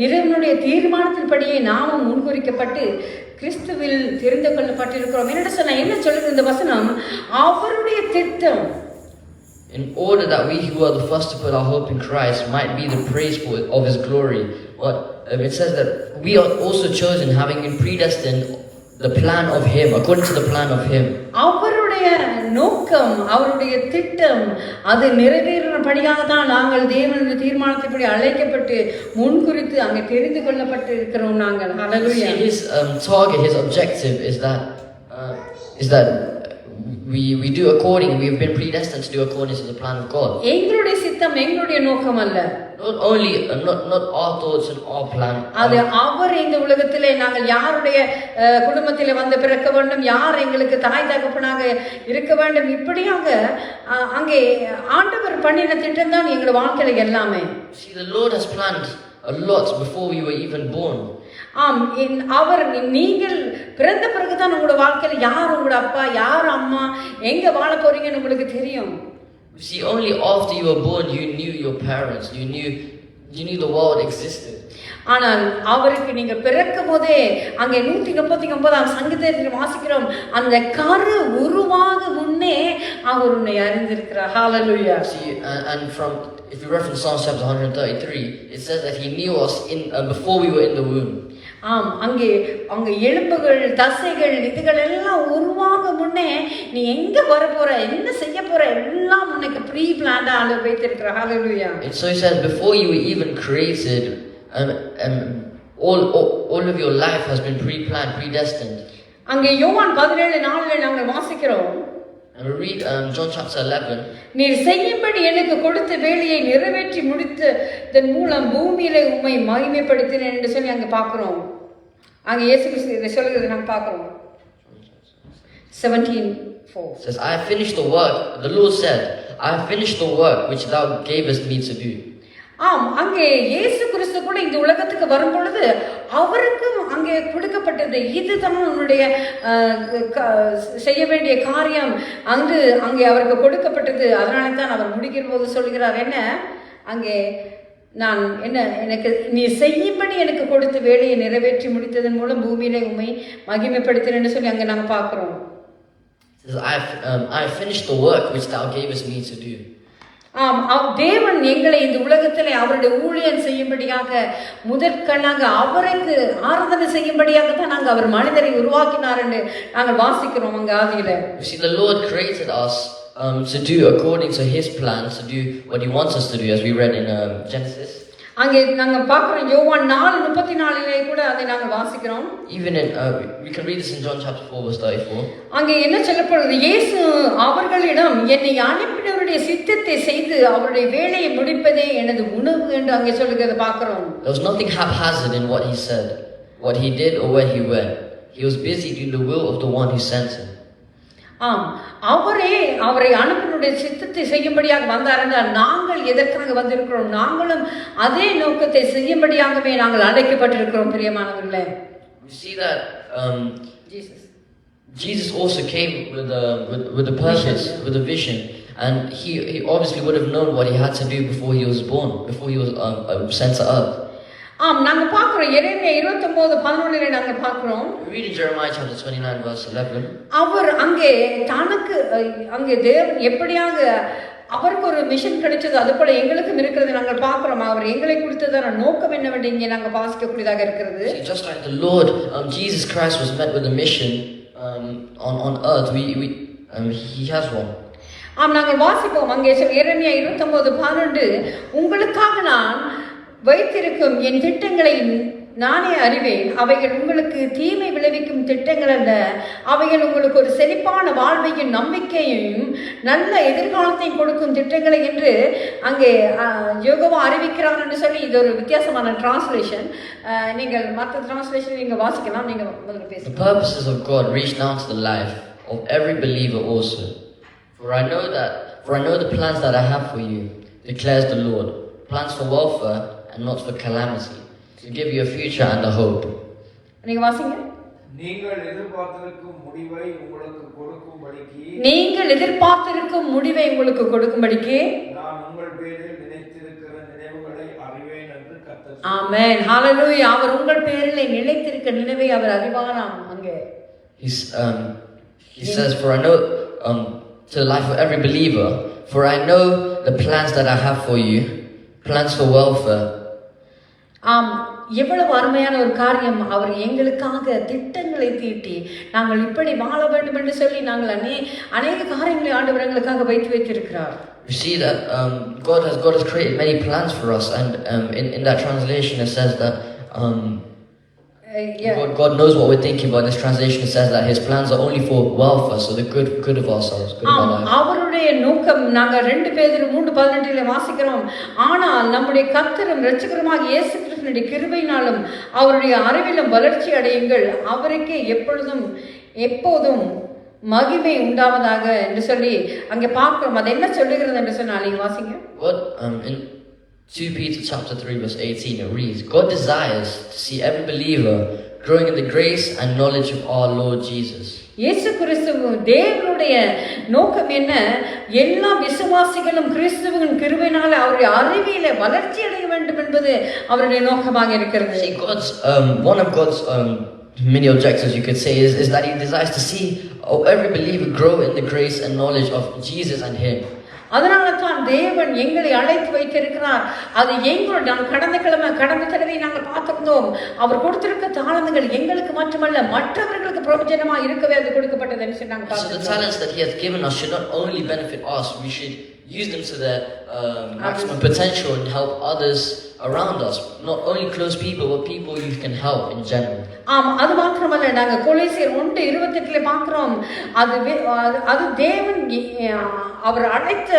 [SPEAKER 3] இறைவனுடைய தீர்மானத்தின்படியே நாமும் முன்குறிக்கப்பட்டு கிறிஸ்துவில் தெரிந்து கொள்ளப்பட்டிருக்கிறோம். என்னென்ன சொன்ன என்ன சொல்லுது இந்த வசனம்? அவருடைய திட்டம்.
[SPEAKER 2] In order that we who are the first to put our hope in Christ might be the praise of his glory. But it says that we are also chosen, having been predestined, the plan of him, according to the plan of him.
[SPEAKER 3] அவருடைய நோக்கம், அவருடைய திட்டம், அது நிறைவேறும்படியாக தான் நாங்கள் தேவனுடைய தீர்மானத்தின்படி அழைக்கப்பட்டு முன்குறித்து அங்கே தெரிந்து கொள்ளப்பட்டு இருக்கிறோம் நாங்கள். ஹல்லேலூயா.
[SPEAKER 2] His target, his objective is that we do according, we have been predestined to do according to the plan of God.
[SPEAKER 3] எங்களுடைய சித்தம், எங்களுடைய நோக்கம் அல்ல.
[SPEAKER 2] Not only not our thoughts and our plan.
[SPEAKER 3] அது அவர் இந்த உலகத்திலே நாங்கள் யாருடைய குடும்பத்திலே வந்து பிறக்க வேண்டும், யார் எங்களுக்கு தாய் தகப்பனாக இருக்க வேண்டும், இப்படியாக அங்கே ஆண்டவர் பண்ணின திட்டம் தான் எங்களுடைய வாழ்க்கையில எல்லாமே.
[SPEAKER 2] See, the Lord has planned a lot before we were even born.
[SPEAKER 3] ஆம், அவர் நீங்கள் பிறந்த பிறகுதான் உங்களோட வாழ்க்கையில யார் உங்களோட அப்பா, யார் அம்மா, எங்க வாழ போறீங்கன்னு உங்களுக்கு தெரியும்.
[SPEAKER 2] See, only after you were born you knew your parents, you knew the world existed.
[SPEAKER 3] ஆனால் அவருக்கு நீங்க பிறக்கும் போதே அங்கே 139 சங்கீதத்தில் வாசிக்கிறோம், அந்த கரு உருவாக முன்னே அவர் உன்னை அறிந்திருக்கிறார். ஹல்லேலூயா.
[SPEAKER 2] See, and from, if you reference Psalm chapter 133, it says that he knew us before we were in the womb.
[SPEAKER 3] ஆம், அங்கே எலும்புகள், தசைகள், இதுகள் எல்லாம் உருவாக முன்னே நீ எங்க வர போற, என்ன செய்ய போற, எல்லாம் உனக்கு ப்ரீ பிளான்டா ஆண்டவர் வைத்திருக்கிறார். ஹல்லேலூயா.
[SPEAKER 2] It so says before you were even created, all of your life has been pre-planned, predestined.
[SPEAKER 3] அங்கே யோவான் 17:4 நாங்கள் வாசிக்கிறோம்.
[SPEAKER 2] And we read John chapter 11.
[SPEAKER 3] நீர் செய்யும்படி எனக்கு கொடுத்த வேலையை நிறைவேற்றி முடித்ததன் மூலம் பூமியிலே உம்மை மகிமைப்படுத்தினேன் என்று சொல்லி அங்கே பார்க்கிறோம். அங்கே இயேசு கிறிஸ்து இதை சொல்லுகிறது நாங்கள் பார்க்கிறோம். 17:4
[SPEAKER 2] says, I have finished the work. The Lord said, I have finished the work which thou gavest me to do.
[SPEAKER 3] ஆம், அங்கே இயேசு கிறிஸ்து கூட இந்த உலகத்துக்கு வரும் பொழுது அவருக்கும் அங்கே கொடுக்கப்பட்டது இதுதான் உன்னுடைய செய்ய வேண்டிய காரியம், அங்கே அவருக்கு கொடுக்கப்பட்டது. அதனால தான் அவர் முடிக்கிற போது சொல்கிறார் என்ன, அங்கே நான் எனக்கு நீ செய்யும்படி எனக்கு கொடுத்த வேலையை நிறைவேற்றி முடித்ததன் மூலம் பூமியிலே உம்மை மகிமைப்படுத்தினேன்னு சொல்லி அங்கே நாங்கள் பார்க்கிறோம்.
[SPEAKER 2] I have finished the work which thou gavest me to do.
[SPEAKER 3] ஆம், தேவன் எங்களை இந்த உலகத்திலே அவருடைய ஊழியம் செய்யும்படியாக முதற்கண்ணாக அவருக்கு ஆராதனை செய்யும்படியாக தான் நாங்கள் அவர் மனிதரை உருவாக்கினார் என்று நாங்கள் வாசிக்கிறோம் அங்கே ஆதியில.
[SPEAKER 2] You see, the Lord created us to do according to his plans, to do what he wants us to do, as we read in Genesis.
[SPEAKER 3] அங்கே நாங்கள் பார்க்கிறோம் யோவான் 4:34 கூட அதை நாங்கள் வாசிக்கிறோம்.
[SPEAKER 2] Even in we can read this in John chapter 4 verse 34.
[SPEAKER 3] அங்கே என்ன சொல்லப்படுது, இயேசு அவர்களிடம் என்னை அனுப்பினவருடைய சித்தத்தை செய்து அவருடைய வேலையை முடிப்பதே எனது உணவு என்று அங்கே சொல்லுகிறத பார்க்கிறோம்.
[SPEAKER 2] There was nothing haphazard in what he said, what he did or where he went. He was busy doing the will of the one who sent him.
[SPEAKER 3] ஆம், அவரை அனுப்பினுடைய சித்தத்தை செய்யும்படியாக வந்தார் என்றால் நாங்கள் எதற்காக வந்திருக்கிறோம், நாங்களும் அதே நோக்கத்தை செய்யும்படியாகவே நாங்கள் அழைக்கப்பட்டிருக்கிறோம். பிரியமானவர்களே,
[SPEAKER 2] we see that Jesus also came with a purpose, with a vision, and he obviously would have known what he had to do before he was born, before he was sent to earth.
[SPEAKER 3] ஆம், நாங்க பார்க்கிறோம் எரேமியா 29:11 நாங்க பார்க்கிறோம்.
[SPEAKER 2] We read in Jeremiah chapter 29 verse 11.
[SPEAKER 3] அவர் அங்கே தேவன் எப்படியாக அவருக்கு ஒரு மிஷன் கிடைச்சது, அது போல எங்களுக்கும் இருக்கிறது நாங்கள் பார்க்கிறோம். அவர் எங்களை கொடுத்ததான நோக்கம் என்னவென்று இங்கே நாங்கள் வாசிக்கக்கூடியதாக இருக்கிறது.
[SPEAKER 2] Just like the Lord Jesus Christ was met with a mission on earth, he has one.
[SPEAKER 3] ஆம், நாங்கள் வாசிப்போம் அங்கே எரேமியா 29:12 உங்களுக்காக நான் வைத்திருக்கும் என் திட்டங்களை நானே அறிவேன், அவைகள் உங்களுக்கு தீமை விளைவிக்கும் திட்டங்கள் அல்ல, அவைகள் உங்களுக்கு ஒரு செழிப்பான வாழ்வையும் நம்பிக்கையையும் நல்ல எதிர்காலத்தையும் கொடுக்கும் திட்டங்களை என்று அங்கே யோகவா அறிவிக்கிறார் என்று சொல்லி, இது ஒரு வித்தியாசமான டிரான்ஸ்லேஷன். நீங்கள் மற்ற டிரான்ஸ்லேஷன் நீங்கள் வாசிக்கலாம். நீங்கள் முதல்ல
[SPEAKER 2] The
[SPEAKER 3] பேசுங்க.
[SPEAKER 2] purposes of God reach down to the life of every believer also. For I know the plans that I have for you, declares the Lord, plans for welfare and not for calamity, to give you a future and a hope.
[SPEAKER 3] நீங்கள் வாசிங்க.
[SPEAKER 4] நீங்கள் எதிர்பார்த்திருக்கும் முடிவை உங்களுக்கு கொடுக்கும்படிக்கு நான் உங்கள் பேரில் நினைத்திருக்கிற நினைவுகளை அறிவேன் என்று கர்த்தர் சொல்கிறார்.
[SPEAKER 3] ஆமென், ஹalleluya. அவர் உங்கள் பேரில் நிலைத்திருக்க நினைவை அவர் அறிவாராம். அங்கே
[SPEAKER 2] he says, for I know to the life of every believer, for I know the plans that I have for you, plans for welfare.
[SPEAKER 3] எவ்வளவு அருமையான ஒரு காரியம். அவர் எங்களுக்காக திட்டங்களை தீட்டி நாங்கள் இப்படி வாழ வேண்டும் என்று சொல்லி நாங்கள் அநேக காரியங்களை ஆண்டவர் எங்களுக்காக வைத்திருக்கிறார்.
[SPEAKER 2] We see that God has created many plans for us, and in that translation it says that God knows what we're thinking about. In this translation it says that His plans are only for welfare, so the good of ourselves, good of our life.
[SPEAKER 3] அவருடைய நோக்கம் நாங்கள் 2 பேதுரு 3:18 வாசிக்கிறோம். ஆனால் நம்முடைய கர்த்தரும் இரட்சகருமாகிய இயேசு கிறிஸ்துவினுடைய கிருபையினாலும் அவருடைய அறிவிலும் வளர்ச்சி அடையுங்கள், அவருக்கே எப்போதும் மகிமை உண்டாவதாக என்று சொல்லி அங்கே பார்க்கிறோம். அது என்ன சொல்லுகிறது என்று சொன்னால் நீங்க வாசிங்க.
[SPEAKER 2] In 2 Peter chapter 3 verse 18 it reads, God desires to see every believer growing in the grace and knowledge of our Lord Jesus.
[SPEAKER 3] இயேசு கிறிஸ்து தேவனுடைய நோக்கம் என்ன? எல்லா விசுவாசிகளும் கிறிஸ்துவின் கிருபையினால அவருடைய அறிவில வளர்ச்சி அடைய வேண்டும் என்பது அவருடைய நோக்கமாக இருக்கிறது.
[SPEAKER 2] See, one of God's many objectives, you could say, is that He desires to see every believer grow in the grace and knowledge of Jesus and Him.
[SPEAKER 3] அதனால தான் தேவன் எங்களை அழைத்து வைத்திருக்கிறார். அது எங்களோட கடந்த தடவை நாங்கள் பார்த்திருந்தோம். அவர் கொடுத்திருக்க தாளந்துகள் எங்களுக்கு மட்டுமல்ல மற்றவர்களுக்கு பிரயோஜனமா இருக்கவே அது கொடுக்கப்பட்டது என்று சொன்னாங்க.
[SPEAKER 2] So the talents that He has given us should not only benefit us, we should use them to their maximum potential and help others around us, not only close people but people you can help in general.
[SPEAKER 3] அது மாத்திரமல்ல, நாங்க கொலோசியர் 1:28 பார்க்கிறோம். அது தேவன் அவர் அழைத்த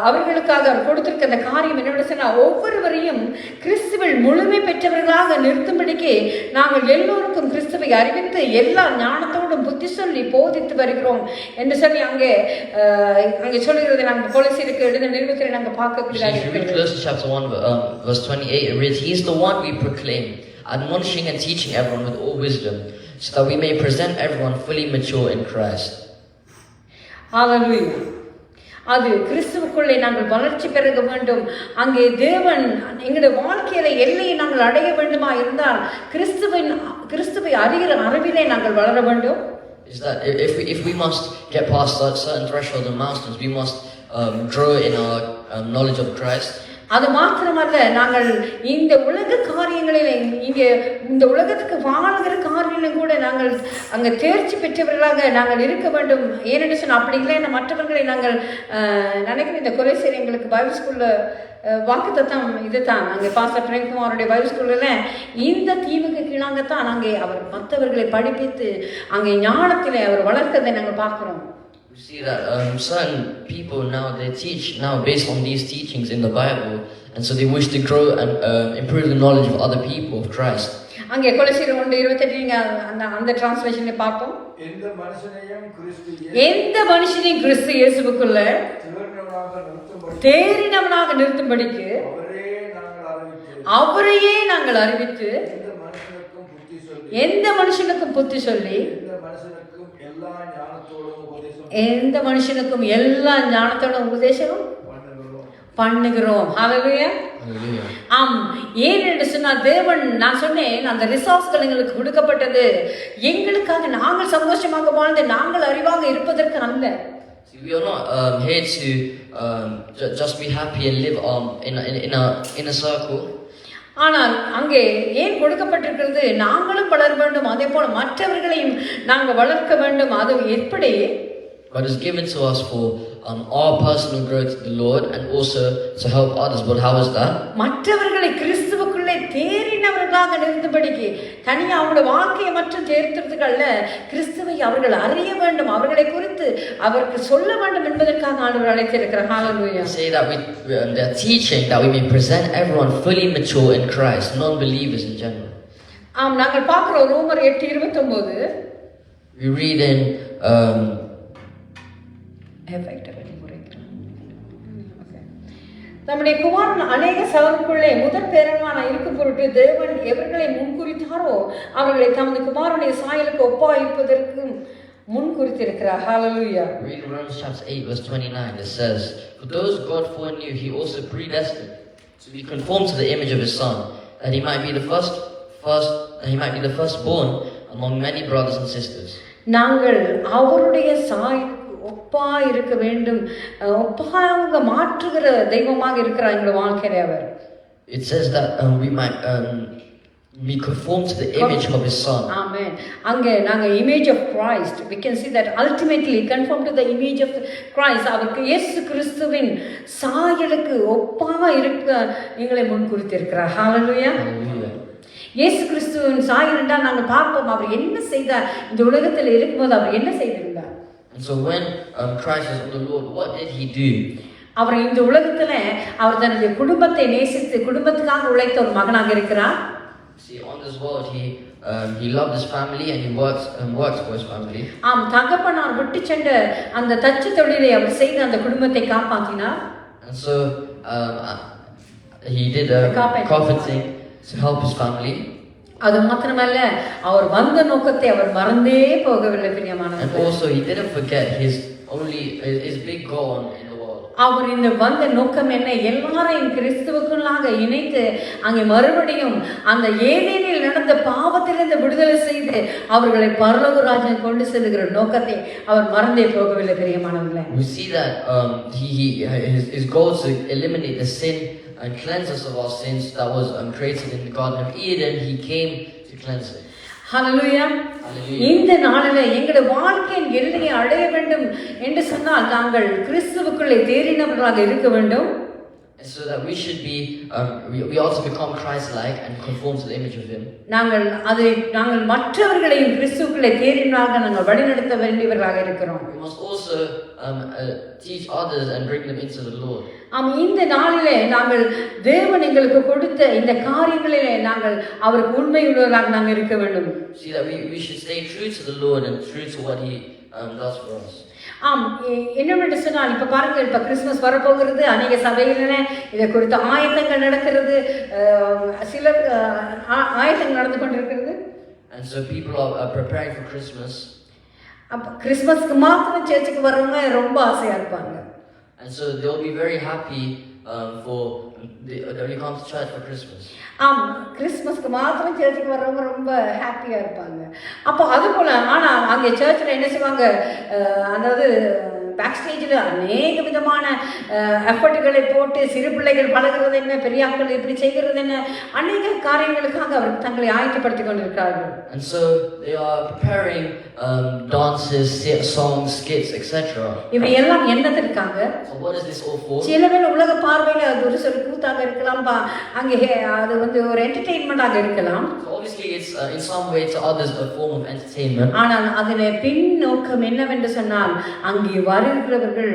[SPEAKER 3] அவர்களுக்காக அவர் கொடுத்திருக்க அந்த காரியம் என்னோட சொன்னா, ஒவ்வொருவரையும் கிறிஸ்துவில் முழுமை பெற்றவர்களாக நிறுத்தும்படிக்கு நாங்கள் எல்லோருக்கும் கிறிஸ்துவை அறிவித்து எல்லா ஞானத்தோடும் புத்தி சொல்லி போதித்து வருகிறோம் என்று சொல்லி அங்கே சொல்லுகிறதை நாங்கள் கொலோசியருக்கு எழுதின நிருபத்தில் நாங்கள் பார்க்கக்கூடியதாக இருக்கிறது.
[SPEAKER 2] Colossians chapter 1 verse 28 it reads, He is the one we proclaim, admonishing and teaching everyone with all wisdom, so that we may present everyone fully mature in Christ.
[SPEAKER 3] Hallelujah. அது கிறிஸ்துவுக்குள்ளே நாங்கள் வளர்ச்சி பெற வேண்டும். அங்கே தேவன் எங்களுடைய வாழ்க்கையில எல்லையை நாங்கள் அடைய வேண்டுமா இருந்தால் கிறிஸ்துவை அறிகிற அறிவிலே நாங்கள் வளர வேண்டும்.
[SPEAKER 2] Is that if we must get past certain thresholds and milestones, we must grow in our knowledge of Christ.
[SPEAKER 3] அது மாத்திரமல்ல, நாங்கள் இந்த உலக காரியங்களில் இந்த உலகத்துக்கு வாழ்கிற காரியங்களும் கூட நாங்கள் அங்கே தேர்ச்சி பெற்றவர்களாக நாங்கள் இருக்க வேண்டும். ஏனென்று சொன்னால் அப்படி இல்லைன்னா மற்றவர்களை நாங்கள் நினைக்கிறேன். இந்த கொலைசேரி எங்களுக்கு பைபிள் ஸ்கூலில் வாக்குத்தத்தம் இதுதான். அங்கே பாஸ்டர் பிரேம்குமாருடைய பைபிள் ஸ்கூலில் இந்த தீவுக்கு கீழாங்கத்தான் அங்கே அவர் மற்றவர்களை படிப்பித்து அங்கே ஞானத்திலே அவர் வளர்க்கதை நாங்கள் பார்க்குறோம்.
[SPEAKER 2] We see that certain people now they teach now based on these teachings in the Bible, and so they wish to grow and improve the knowledge of other people of Christ.
[SPEAKER 3] அங்கே கொலோசியர் 1:28 நீங்க அந்த டிரான்ஸ்லேஷன்ல பார்ப்போம். எந்த மனுஷனையும் கிறிஸ்து இயேசுவுக்குள்ள தேறினவனாக நிறுத்தும்படிக்கு அவரையே நாங்கள் அறிவித்து எந்த மனுஷனுக்கும் புத்தி சொல்லி எந்த மனுஷனுக்கும் எல்லா ஞானத்தோட உபதேசம் பண்ணுகிறோம். ஹல்லேலூயா. ஏன் என்று சொன்னால் தேவன், நான் சொன்னேன் அந்த ரிசோர்ஸ்கள் எங்களுக்கு கொடுக்கப்பட்டது எங்களுக்காக நாங்கள் சந்தோஷமாக வாழ்ந்து நாங்கள் அறிவாக இருப்பதற்கு அல்ல.
[SPEAKER 2] We are not here to just be happy and live in a circle.
[SPEAKER 3] ஆனால் அங்கே ஏன் கொடுக்கப்பட்டிருக்கிறது? நாங்களும் வளர வேண்டும், அதே போல மற்றவர்களையும் நாங்கள் வளர்க்க வேண்டும். அது எப்படி?
[SPEAKER 2] God is given to us for our personal growth in the Lord and also to help others. But how is that?
[SPEAKER 3] மற்றவர்களை கிறிஸ்துவுக்குள்ளே தேறினவர்களாக கிறிஸ்துவுக்குள்ளாக நிறுத்தும்படிக்கு தனியாக அவங்களோட வாழ்க்கையை மற்றும் தேர்ந்தெடுத்துக்கல்ல, கிறிஸ்துவை அவர்கள் அறிய வேண்டும், அவர்களை குறித்து அவருக்கு சொல்ல வேண்டும் என்பதற்காக ஆண்டவர் அழைத்திருக்கிறார். ஹalleluya.
[SPEAKER 2] Say that they're teaching that we may present everyone fully mature in Christ, non-believers in general.
[SPEAKER 3] ஆம், நாங்கள் பார்க்கிறோம் ரோமர் 8:29.
[SPEAKER 2] We read in
[SPEAKER 3] நம்முடைய குமாரன் அநேக சகோதரருக்குள்ளே முதற் பேரன்மான இருக்கும் பொருட்டு தேவன் எவர்களை முன்குறித்தாரோ அவர்களை தமது குமாரனுடைய சாயலுக்கு ஒப்பாயிருப்பதற்கு முன்குறித்திருக்கிறார். ஹalleluya.
[SPEAKER 2] Read Romans chapter 8 verse 29. It says, "For those God foreknew, He also predestined to be conformed to the image of His Son, that He might be the firstborn among many brothers and sisters."
[SPEAKER 3] நாங்கள் அவருடைய சாயலுக்கு ஒப்பா இருக்க வேண்டும், ஒப்பாக மாற்றுகிற தெய்வமாக இருக்கிறார் எங்களுடைய வாழ்க்கையில அவர்.
[SPEAKER 2] It says that we might be conformed to the image of His Son.
[SPEAKER 3] Amen. அங்கே நாங்கள் image of Christ, we can see that ultimately conform to the image of Christ. அவருக்கு இயேசு கிறிஸ்துவின் சாயலுக்கு ஒப்பாக இருக்க எங்களை முன்குறித்திருக்கிறார். ஹalleluya. இயேசு கிறிஸ்துவின் சாயல் என்றால் நாங்கள் பார்ப்போம் அவர் என்ன செய்தார், இந்த உலகத்தில் இருக்கும்போது அவர் என்ன செய்திருந்தார்.
[SPEAKER 2] And so when Christ was the Lord, what did He do?
[SPEAKER 3] அவர் இந்த உலகத்துல அவர் தன்னுடைய குடும்பத்தை நேசித்து குடும்பத்துக்காக உழைத்த ஒரு மகனாக இருக்கிறார்.
[SPEAKER 2] See, on this world, he loved his family and he works for his family.
[SPEAKER 3] ஆம், தகப்பனார் விட்டு சென்ற அந்த தச்சு தொழிலை அவர் செய்து அந்த குடும்பத்தை காப்பாற்றினார்.
[SPEAKER 2] And so he did carpentering to help his family.
[SPEAKER 3] அது மாத்திரமல்ல, அவர் வந்த நோக்கத்தை அவர் மறந்தே போகவில்லை பிரியமானவர்களே.
[SPEAKER 2] And also he didn't forget his big goal in the world.
[SPEAKER 3] அவர் இந்த வந்த நோக்கம் என்ன, எல்லாரையும் கிறிஸ்துவுக்குள்ளாக இணைத்து அங்கே மறுபடியும் அந்த ஏதேனில் நடந்த பாவத்திலிருந்து விடுதலை செய்து அவர்களை பரலோக ராஜ்யம் கொண்டு செல்லுகிற நோக்கத்தை அவர் மறந்தே போகவில்லை பிரியமானவர்களே.
[SPEAKER 2] We see that his goal to eliminate the sin and cleanse us of our sins that was created in the Garden of Eden. He came to cleanse it.
[SPEAKER 3] Hallelujah. இந்த நாளிலே எங்களுடைய வாழ்க்கையின் எல்லையை அடைய வேண்டும் என்று சொன்னால் நாங்கள் கிறிஸ்துவுக்குள்ளே தேறினவர்களாக இருக்க வேண்டும்.
[SPEAKER 2] So that we should be, we also become Christ-like and conform to the image of Him. நாங்கள் மற்றவர்களையும் கிறிஸ்துவுக்குள்ளே தேறினவர்களாக நாங்கள் வழிநடத்த வேண்டியவர்களாக இருக்கிறோம். We must also teach others and bring them into the Lord.
[SPEAKER 3] இந்த நாளிலே நாங்கள் தேவன் எங்களுக்கு கொடுத்த இந்த காரியங்களிலே நாங்கள் அவருக்கு உண்மையுள்ளவர்களாக நாங்கள் இருக்க வேண்டும்.
[SPEAKER 2] See that we should stay true to the Lord and true to what He does for us.
[SPEAKER 3] என்னவென்று சொன்னால் இப்ப பாருங்க, இப்ப கிறிஸ்துமஸ் வரப்போகிறது, அநேக சபைகளிலே இதை குறித்த ஆயத்தங்கள் நடக்கிறது, சிலர் ஆயத்தங்கள் நடந்து கொண்டிருக்கிறது.
[SPEAKER 2] And so people are preparing for Christmas.
[SPEAKER 3] கிறிஸ்துமஸ்க்கு மாத்திரம் சர்ச்சுக்கு வர்றவங்க ரொம்ப ஆசையா இருப்பாங்க.
[SPEAKER 2] And so they'll be very happy when you come to church for Christmas.
[SPEAKER 3] கிறிஸ்துமஸ்க்கு மாத்திரம் சர்ச்சுக்கு வர்றவங்க ரொம்ப ஹாப்பியா இருப்பாங்க. அப்போ அது போல ஆனா அங்கே சர்ச்சில் என்ன செய்வாங்க, அதாவது பேக் ஸ்டேஜில் அநேக விதமான எஃபர்ட்டுகளை போட்டு சிறு பிள்ளைகள் பழகிறது என்ன, பெரியாக்கள் இப்படி செய்கிறது என்ன, அநேக காரியங்களுக்காக அவர் தங்களை ஆயத்தப்படுத்திக் கொண்டிருக்கிறார்கள்.
[SPEAKER 2] And so they are preparing dances, songs, skits, etc.
[SPEAKER 3] இவை எல்லாம் என்னதற்காக?
[SPEAKER 2] So what is this all for?
[SPEAKER 3] சில வேளை உலக பார்வையில் அது ஒரு சொல் கூத்தாக இருக்கலாம், அங்கே அது வந்து ஒரு என்டர்டெயின்மெண்டாக இருக்கலாம்.
[SPEAKER 2] So obviously it's in some way to others a form of entertainment.
[SPEAKER 3] ஆனால் அதில் பின் நோக்கம் என்னவென்று சொன்னால், அங்கே வருகிறவர்கள்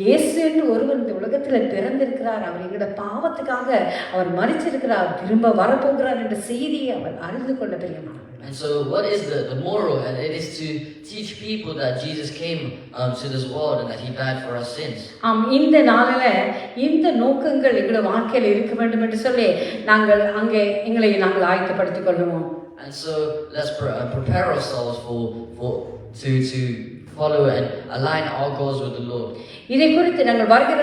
[SPEAKER 3] இயேசு என்று ஒருவர் இந்த உலகத்தில் பிறந்திருக்கிறார், அவர் எங்களோட பாவத்துக்காக அவர் மரிச்சிருக்கிறார், திரும்ப வரப்போகிறார் என்ற செய்தியை அவர் அறிந்து கொள்ள பிரியமானவர்.
[SPEAKER 2] And so what is the moral? And it is to teach people that Jesus came to this world and that He died for our sins.
[SPEAKER 3] இந்த நாளில் இந்த நோக்கங்கள் எங்களோட வாழ்க்கையில் இருக்க வேண்டும் என்று சொல்லி நாங்கள் அங்கே எங்களை நாங்கள் ஆயத்தப்படுத்திக் கொள்வோம்.
[SPEAKER 2] And so let's prepare ourselves to follow and align our goals with the Lord.
[SPEAKER 3] இதை குறித்து நாங்கள் வருகிற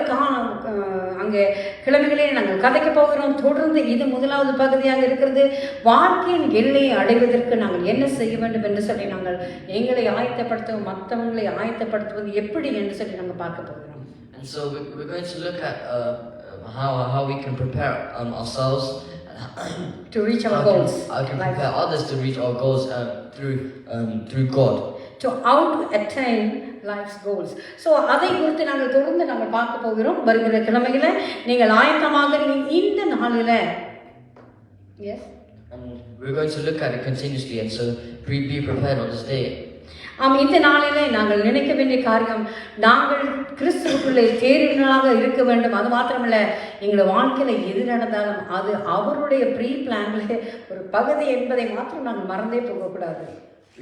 [SPEAKER 3] அங்கே கிழமைகளே நாங்கள் கதைக்க போகிறோம். தொடர்ந்து இது முதலாவது பகுதியாக இருக்கிறது. வாழ்க்கையின் எல்லையை அடைவதற்கு நாங்கள் என்ன செய்ய வேண்டும் என்று சொல்லி நாங்கள் எங்களை ஆயத்தப்படுத்துவோம், மற்றவங்களை ஆயத்தப்படுத்துவது எப்படி என்று சொல்லி நாங்கள் பார்க்க போகிறோம்.
[SPEAKER 2] And so we're going to look at how we can prepare ourselves
[SPEAKER 3] to reach our goals.
[SPEAKER 2] How can prepare others to reach our goals through God.
[SPEAKER 3] To how to attain life's goals. So அதை குறித்து நாங்கள் தொடர்ந்து நாங்கள் பார்க்க போகிறோம் வருகிற கிழமையில. நீங்கள் ஆயத்தமாக இந்த நாளில்
[SPEAKER 2] And we're going to look at it continuously, and so be prepared on this day.
[SPEAKER 3] இந்த நாளிலே நாங்கள் நினைக்க வேண்டிய காரியம், நாங்கள் கிறிஸ்துவுக்குள்ளே தேர்வினாக இருக்க வேண்டும். அது மாத்திரமல்ல, எங்களுடைய வாழ்க்கையில எது நடந்தாலும் அது அவருடைய ப்ரீ பிளான்ல ஒரு பகுதி என்பதை மாத்திரம் நாங்கள் மறந்தே போகக்கூடாது.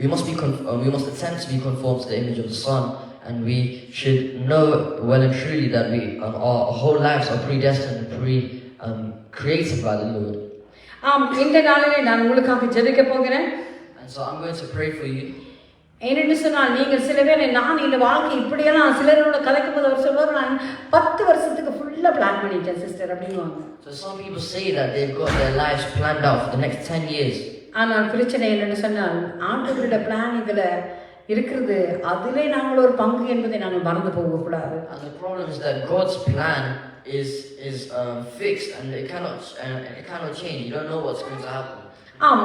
[SPEAKER 2] We must attempt to be conformed to the image of the Son, and we should know well and truly that our whole lives are predestined and created by the Lord.
[SPEAKER 3] இந்த நாளிலே நான் உங்களுக்காக ஜெபிக்க போகிறேன்.
[SPEAKER 2] And so I'm going to pray for you.
[SPEAKER 3] ஏனென்று சொன்னால், நீங்கள் சில வேளை நான் இந்த வாழ்க்கை இப்படியெல்லாம் சிலரோட கதைக்கும் போது அவர் சொல்வார், நான் 10 வருஷத்துக்கு ஃபுல்லாக பிளான் பண்ணிட்டேன் சிஸ்டர் அப்படின்வாங்க.
[SPEAKER 2] So some people say that they've got their lives planned out for the next 10 years.
[SPEAKER 3] ஆனால் பிரச்சனை என்னன்னு சொன்னால், ஆண்டவருடைய பிளான் இதில் இருக்கிறது, அதிலே நாங்கள் ஒரு பங்கு என்பதை நாங்கள் மறந்து போகக்கூடாது.
[SPEAKER 2] And the problem is that God's plan is fixed, and it cannot change. You don't know what's going to happen.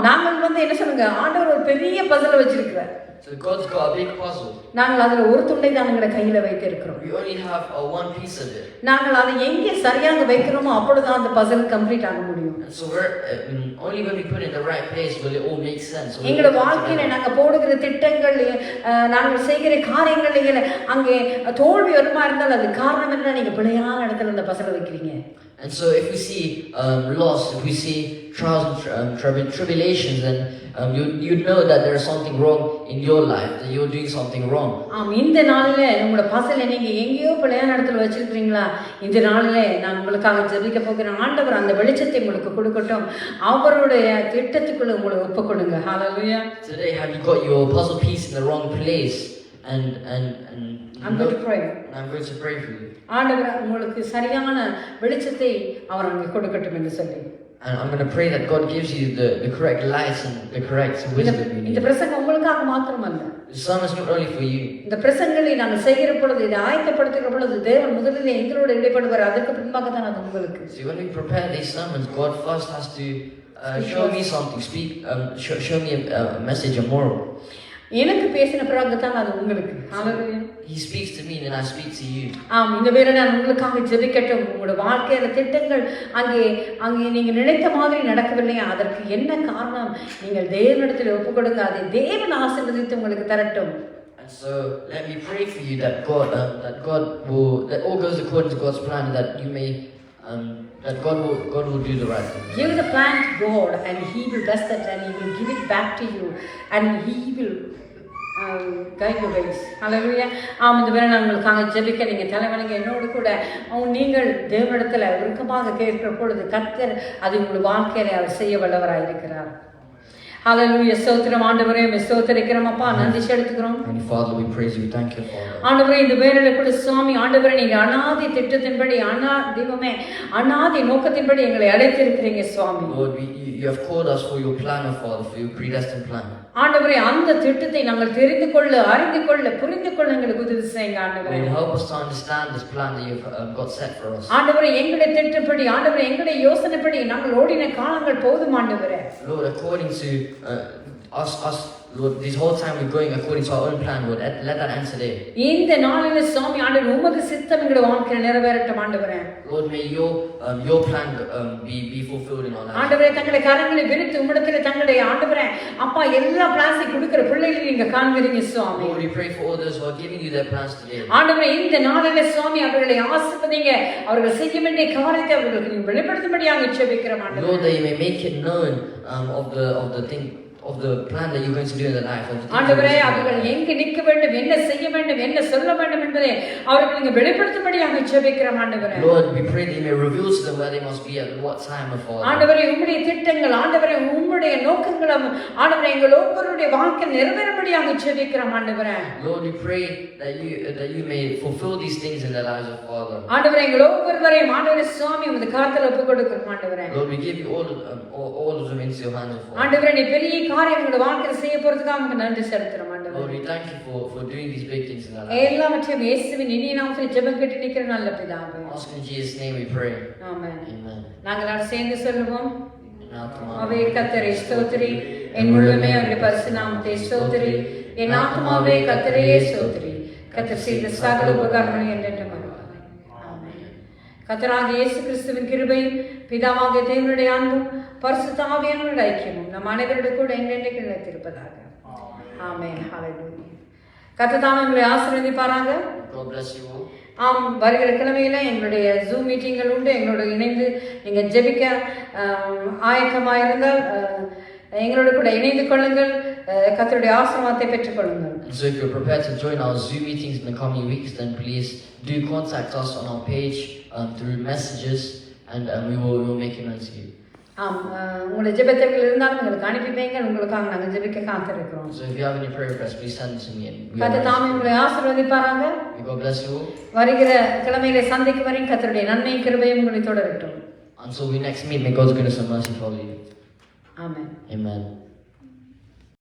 [SPEAKER 3] நாங்கள் என்ன சொல்லுங்க, ஆண்டவர் ஒரு பெரிய பஜலை வச்சிருக்கிறார்.
[SPEAKER 2] So God's got a big puzzle.
[SPEAKER 3] நாங்கள் அதில் ஒரு துண்டை தான் எங்களை கையில வைத்து இருக்கிறோம்.
[SPEAKER 2] We only have one piece of it.
[SPEAKER 3] நாங்கள் அதை எங்கே சரியாக வைக்கிறோமோ அப்பொழுதுதான் அந்த பஜல் கம்ப்ளீட் ஆக முடியும்.
[SPEAKER 2] And so we're only when we put it in the right place will it all make sense.
[SPEAKER 3] எங்களோட வாழ்க்கையில நாங்கள் போடுகிற திட்டங்கள், நாங்கள் செய்கிற காரியங்கள் அங்கே தோல்வி வருமா இருந்தால் அது காரணம் என்ன, நீங்க பிழையான இடத்துல அந்த பஜலை வைக்கிறீங்க.
[SPEAKER 2] And so if we see loss, if we see trials and tribulations, then you'd know that there is something wrong in your life, that you're doing something wrong.
[SPEAKER 3] இந்த நாளிலே உங்களோட பசலை நீங்க எங்கேயோ பிழையான இடத்துல வச்சிருக்கீங்களா, இந்த நாளிலே நான் உங்களுக்காக ஜெபிக்க போகிறேன். ஆண்டவர் அந்த வெளிச்சத்தை உங்களுக்கு கொடுக்கட்டும், அவருடைய திட்டத்துக்குள்ள உங்களை ஒப்பு கொடுங்க. ஹல்லேலூயா.
[SPEAKER 2] Today, have you got your puzzle piece in the wrong place? And
[SPEAKER 3] I'm going to pray.
[SPEAKER 2] I'm going to pray for you.
[SPEAKER 3] ஆண்டவர் உங்களுக்கு சரியான வெளிச்சத்தை அவர் அங்கே கொடுக்கட்டும் என்று சொல்லி.
[SPEAKER 2] And I'm going to pray that God gives you the correct light and the correct wisdom.
[SPEAKER 3] இந்த பிரசங்கம் உங்களுக்காக மாத்திரமல்ல.
[SPEAKER 2] The sermon is not only for you.
[SPEAKER 3] இந்த பிரசங்களை நாங்கள் செய்கிற பொழுது, இதை ஆயத்தப்படுத்துகிற பொழுது தேவன் முதலில் எங்களோடு இடைப்படுவார், அதுக்கு பின்பாக தான் அது உங்களுக்கு.
[SPEAKER 2] See, when we prepare these sermons, God first has to show me something, show me a message, a moral.
[SPEAKER 3] எனக்கு பேசின பிறகு தான் அது உங்களுக்கு. ஹல்லேலூயா.
[SPEAKER 2] He speaks to me and I speak to you.
[SPEAKER 3] இந்த வேளை நான் உங்களுக்காக ஜெபிக்கட்டும். உங்களோட வாழ்க்கையில திட்டங்கள் அங்கே நீங்க நினைத்த மாதிரி நடக்கவில்லையா, அதற்கு என்ன காரணம், நீங்கள் தேவனிடத்தில் ஒப்பு கொடுங்க, அதை தேவன் ஆசீர்வதித்து உங்களுக்கு தரட்டும்.
[SPEAKER 2] And so let me pray for you that that all goes according to God's plan, and that you may that God will do the right thing.
[SPEAKER 3] Give the plan to God and He will bless that, and He will give it back to you, and He will guide your ways. Hallelujah. இந்த வேளை நான் உங்களுக்காக ஜெபிக்க நீங்க தலைவணங்க என்னோடு கூட நீங்கள் தேவனிடத்தில் விருப்பமாக கேட்கிற பொழுது கர்த்தர் அது உங்கள் வாழ்க்கையில அவர் செய்ய வல்லவராக இருக்கிறார். Hallelujah. ஸ்தோத்திரம் ஆண்டவரே, ஸ்தோத்திரிக்கிறோம் அப்பா, நன்றி செலுத்துகிறோம்.
[SPEAKER 2] Father, we praise you. Thank you, Father.
[SPEAKER 3] ஆண்டவரே, இந்த வேளையில கூட சுவாமி ஆண்டவரே, நீங்க அநாதி திட்டத்தின்படி அநாதி நோக்கத்தின்படி எங்களை அழைத்திருக்கிறீங்க சுவாமி.
[SPEAKER 2] Lord, you have called us for your plan, Father, for your predestined plan.
[SPEAKER 3] ஆண்டவரே, அந்த திட்டத்தை நாங்கள் தெரிந்து கொள்ள, அறிந்து கொள்ள, புரிந்து கொள்ள எங்களுக்கு உதவி செய்யுங்க ஆண்டவரே.
[SPEAKER 2] Help us to understand this plan that you have got set for us.
[SPEAKER 3] ஆண்டவரே, எங்களுடைய திட்டப்படி, ஆண்டவரே, எங்களுடைய யோசனைப்படி நாங்கள் ஓடின காலங்கள் போதும் ஆண்டவரே.
[SPEAKER 2] Lord, according to us, Lord, this whole time we're going according to our own plan, Lord. Let that end today.
[SPEAKER 3] இந்த நாளிலே சுவாமி ஆண்டவரே, உமது சித்தம் எங்களுடைய வாழ்க்கையில் நிறைவேறட்டும் ஆண்டவரே.
[SPEAKER 2] Lord, may your plan be fulfilled in our lives.
[SPEAKER 3] ஆண்டவரே, தங்களுடைய கரங்களை விரித்து உம்மிடத்தில் தங்களுடைய ஆண்டவரே அப்பா எல்லா பிளான்ஸை கொடுக்கிற பிள்ளைகளை நீங்க காண்கிறீங்க சுவாமி.
[SPEAKER 2] Lord, we pray for all those who are giving you their plans today.
[SPEAKER 3] ஆண்டவரே, இந்த நாளிலே சுவாமி அவர்களை ஆசீர்வதிங்க, அவர்கள் செய்ய வேண்டிய காரியத்தை அவர்களுக்கு நீங்க வெளிப்படுத்தும்படியாக ஜெபிக்கிறோம் ஆண்டவரே.
[SPEAKER 2] Lord, that you may make it known of the plan that you're going to do in their life.
[SPEAKER 3] ஆண்டவரே, அவர்கள் எங்கே நிற்க வேண்டும், என்ன செய்ய வேண்டும், என்ன சொல்ல வேண்டும் என்பதை அவர்களுக்கு நீங்க வெளிப்படுத்தும்படியாக ஜெபிக்கிறோம் ஆண்டவரே.
[SPEAKER 2] Lord, we pray that you may reveal to them where they must be at what time, Father.
[SPEAKER 3] ஆண்டவரே, உம்முடைய திட்டங்கள், ஆண்டவரே, உம்முடைய நோக்கங்களும் ஆண்டவரே எங்கள் ஒவ்வொருடைய வாழ்க்கையில் நிறைவேறும்படியாக ஜெபிக்கிறோம் ஆண்டவரே.
[SPEAKER 2] Lord, we pray that you may fulfill these things in their lives, Father.
[SPEAKER 3] ஆண்டவரே, எங்கள் ஒவ்வொருவரையும் ஆண்டவரே சுவாமி உமது கரத்தில் ஒப்புக் கொடுக்கிறோம் ஆண்டவரே.
[SPEAKER 2] Lord, we give you all of them into your hands, Father.
[SPEAKER 3] ஆண்டவரே, நீ பெரிய காரியங்களை வாழ்க்கையில் செய்ய போறதுக்காக உங்களுக்கு நன்றி செலுத்துறோம் ஆண்டவரே.
[SPEAKER 2] Lord, we thank you for doing these big things in our lives.
[SPEAKER 3] எல்லாவற்றையும் இயேசுவின் இனிய நாமத்தில் ஜெபம் கேட்டு நிக்கிற நல்ல பிதாவே.
[SPEAKER 2] Ask in Jesus' name we pray.
[SPEAKER 3] Amen.
[SPEAKER 2] Amen.
[SPEAKER 3] நாங்கள் சேர்ந்து சொல்லுவோம்.
[SPEAKER 2] Now come on.
[SPEAKER 3] அவே கர்த்தரை ஸ்தோத்திரி, என் உள்ளமே அவருடைய பரிசுத்த நாமத்தை ஸ்தோத்திரி, என் ஆத்துமாவே கர்த்தரையே ஸ்தோத்திரி, கர்த்தர் செய்த சகல உபகாரங்களை என்றென்றும் மறவாதே. ஆமென். கர்த்தராகிய இயேசு கிறிஸ்துவின் கிருபையும் பிதாவாகிய தேவனுடைய அன்பும் பரிசுத்த ஆவியானவருடைய ஐக்கியமும் நம் அனைவரோடு கூட என்றென்றைக்கு நிலைத்திருப்பதாக. ஆமென். ஹல்லேலூயா. கர்த்தர் தாமே உங்களை ஆசீர்வதிப்பாராக.
[SPEAKER 2] God bless you all.
[SPEAKER 3] ஆம், வருகிற கிழமையில எங்களுடைய ஜூம் மீட்டிங்கள் உண்டு. எங்களோட இணைந்து நீங்கள் ஜெபிக்க ஆயத்தமாயிருந்தால் எங்களோட கூட இணைந்து கொள்ளுங்கள். கர்த்தருடைய ஆசீர்வாதத்தை பெற்றுக்கொள்ளுங்கள்.
[SPEAKER 2] And so if you're prepared to join our Zoom meetings in the coming weeks, then please do contact us on our page through messages, and we will make it known to you.
[SPEAKER 3] ஆம், உங்களுடைய ஜெபத்தேவைகள் இருந்தாலும் எங்களுக்கு அனுப்பி வைங்க. உங்களுக்காக நாங்கள் ஜெபிக்க காத்திருக்கிறோம்.
[SPEAKER 2] So if you have any prayer requests, please send it to me.
[SPEAKER 3] கர்த்தர் தாமே உங்களை ஆசீர்வதிப்பாராக.
[SPEAKER 2] May God bless you all.
[SPEAKER 3] வருகிற கிழமையில சந்திக்கும் வரையும் கர்த்தருடைய நன்மை கிருபையும் உங்களை தொடரட்டும்.
[SPEAKER 2] Until we next meet, may God's goodness and mercy follow you.
[SPEAKER 3] Amen.
[SPEAKER 2] Amen.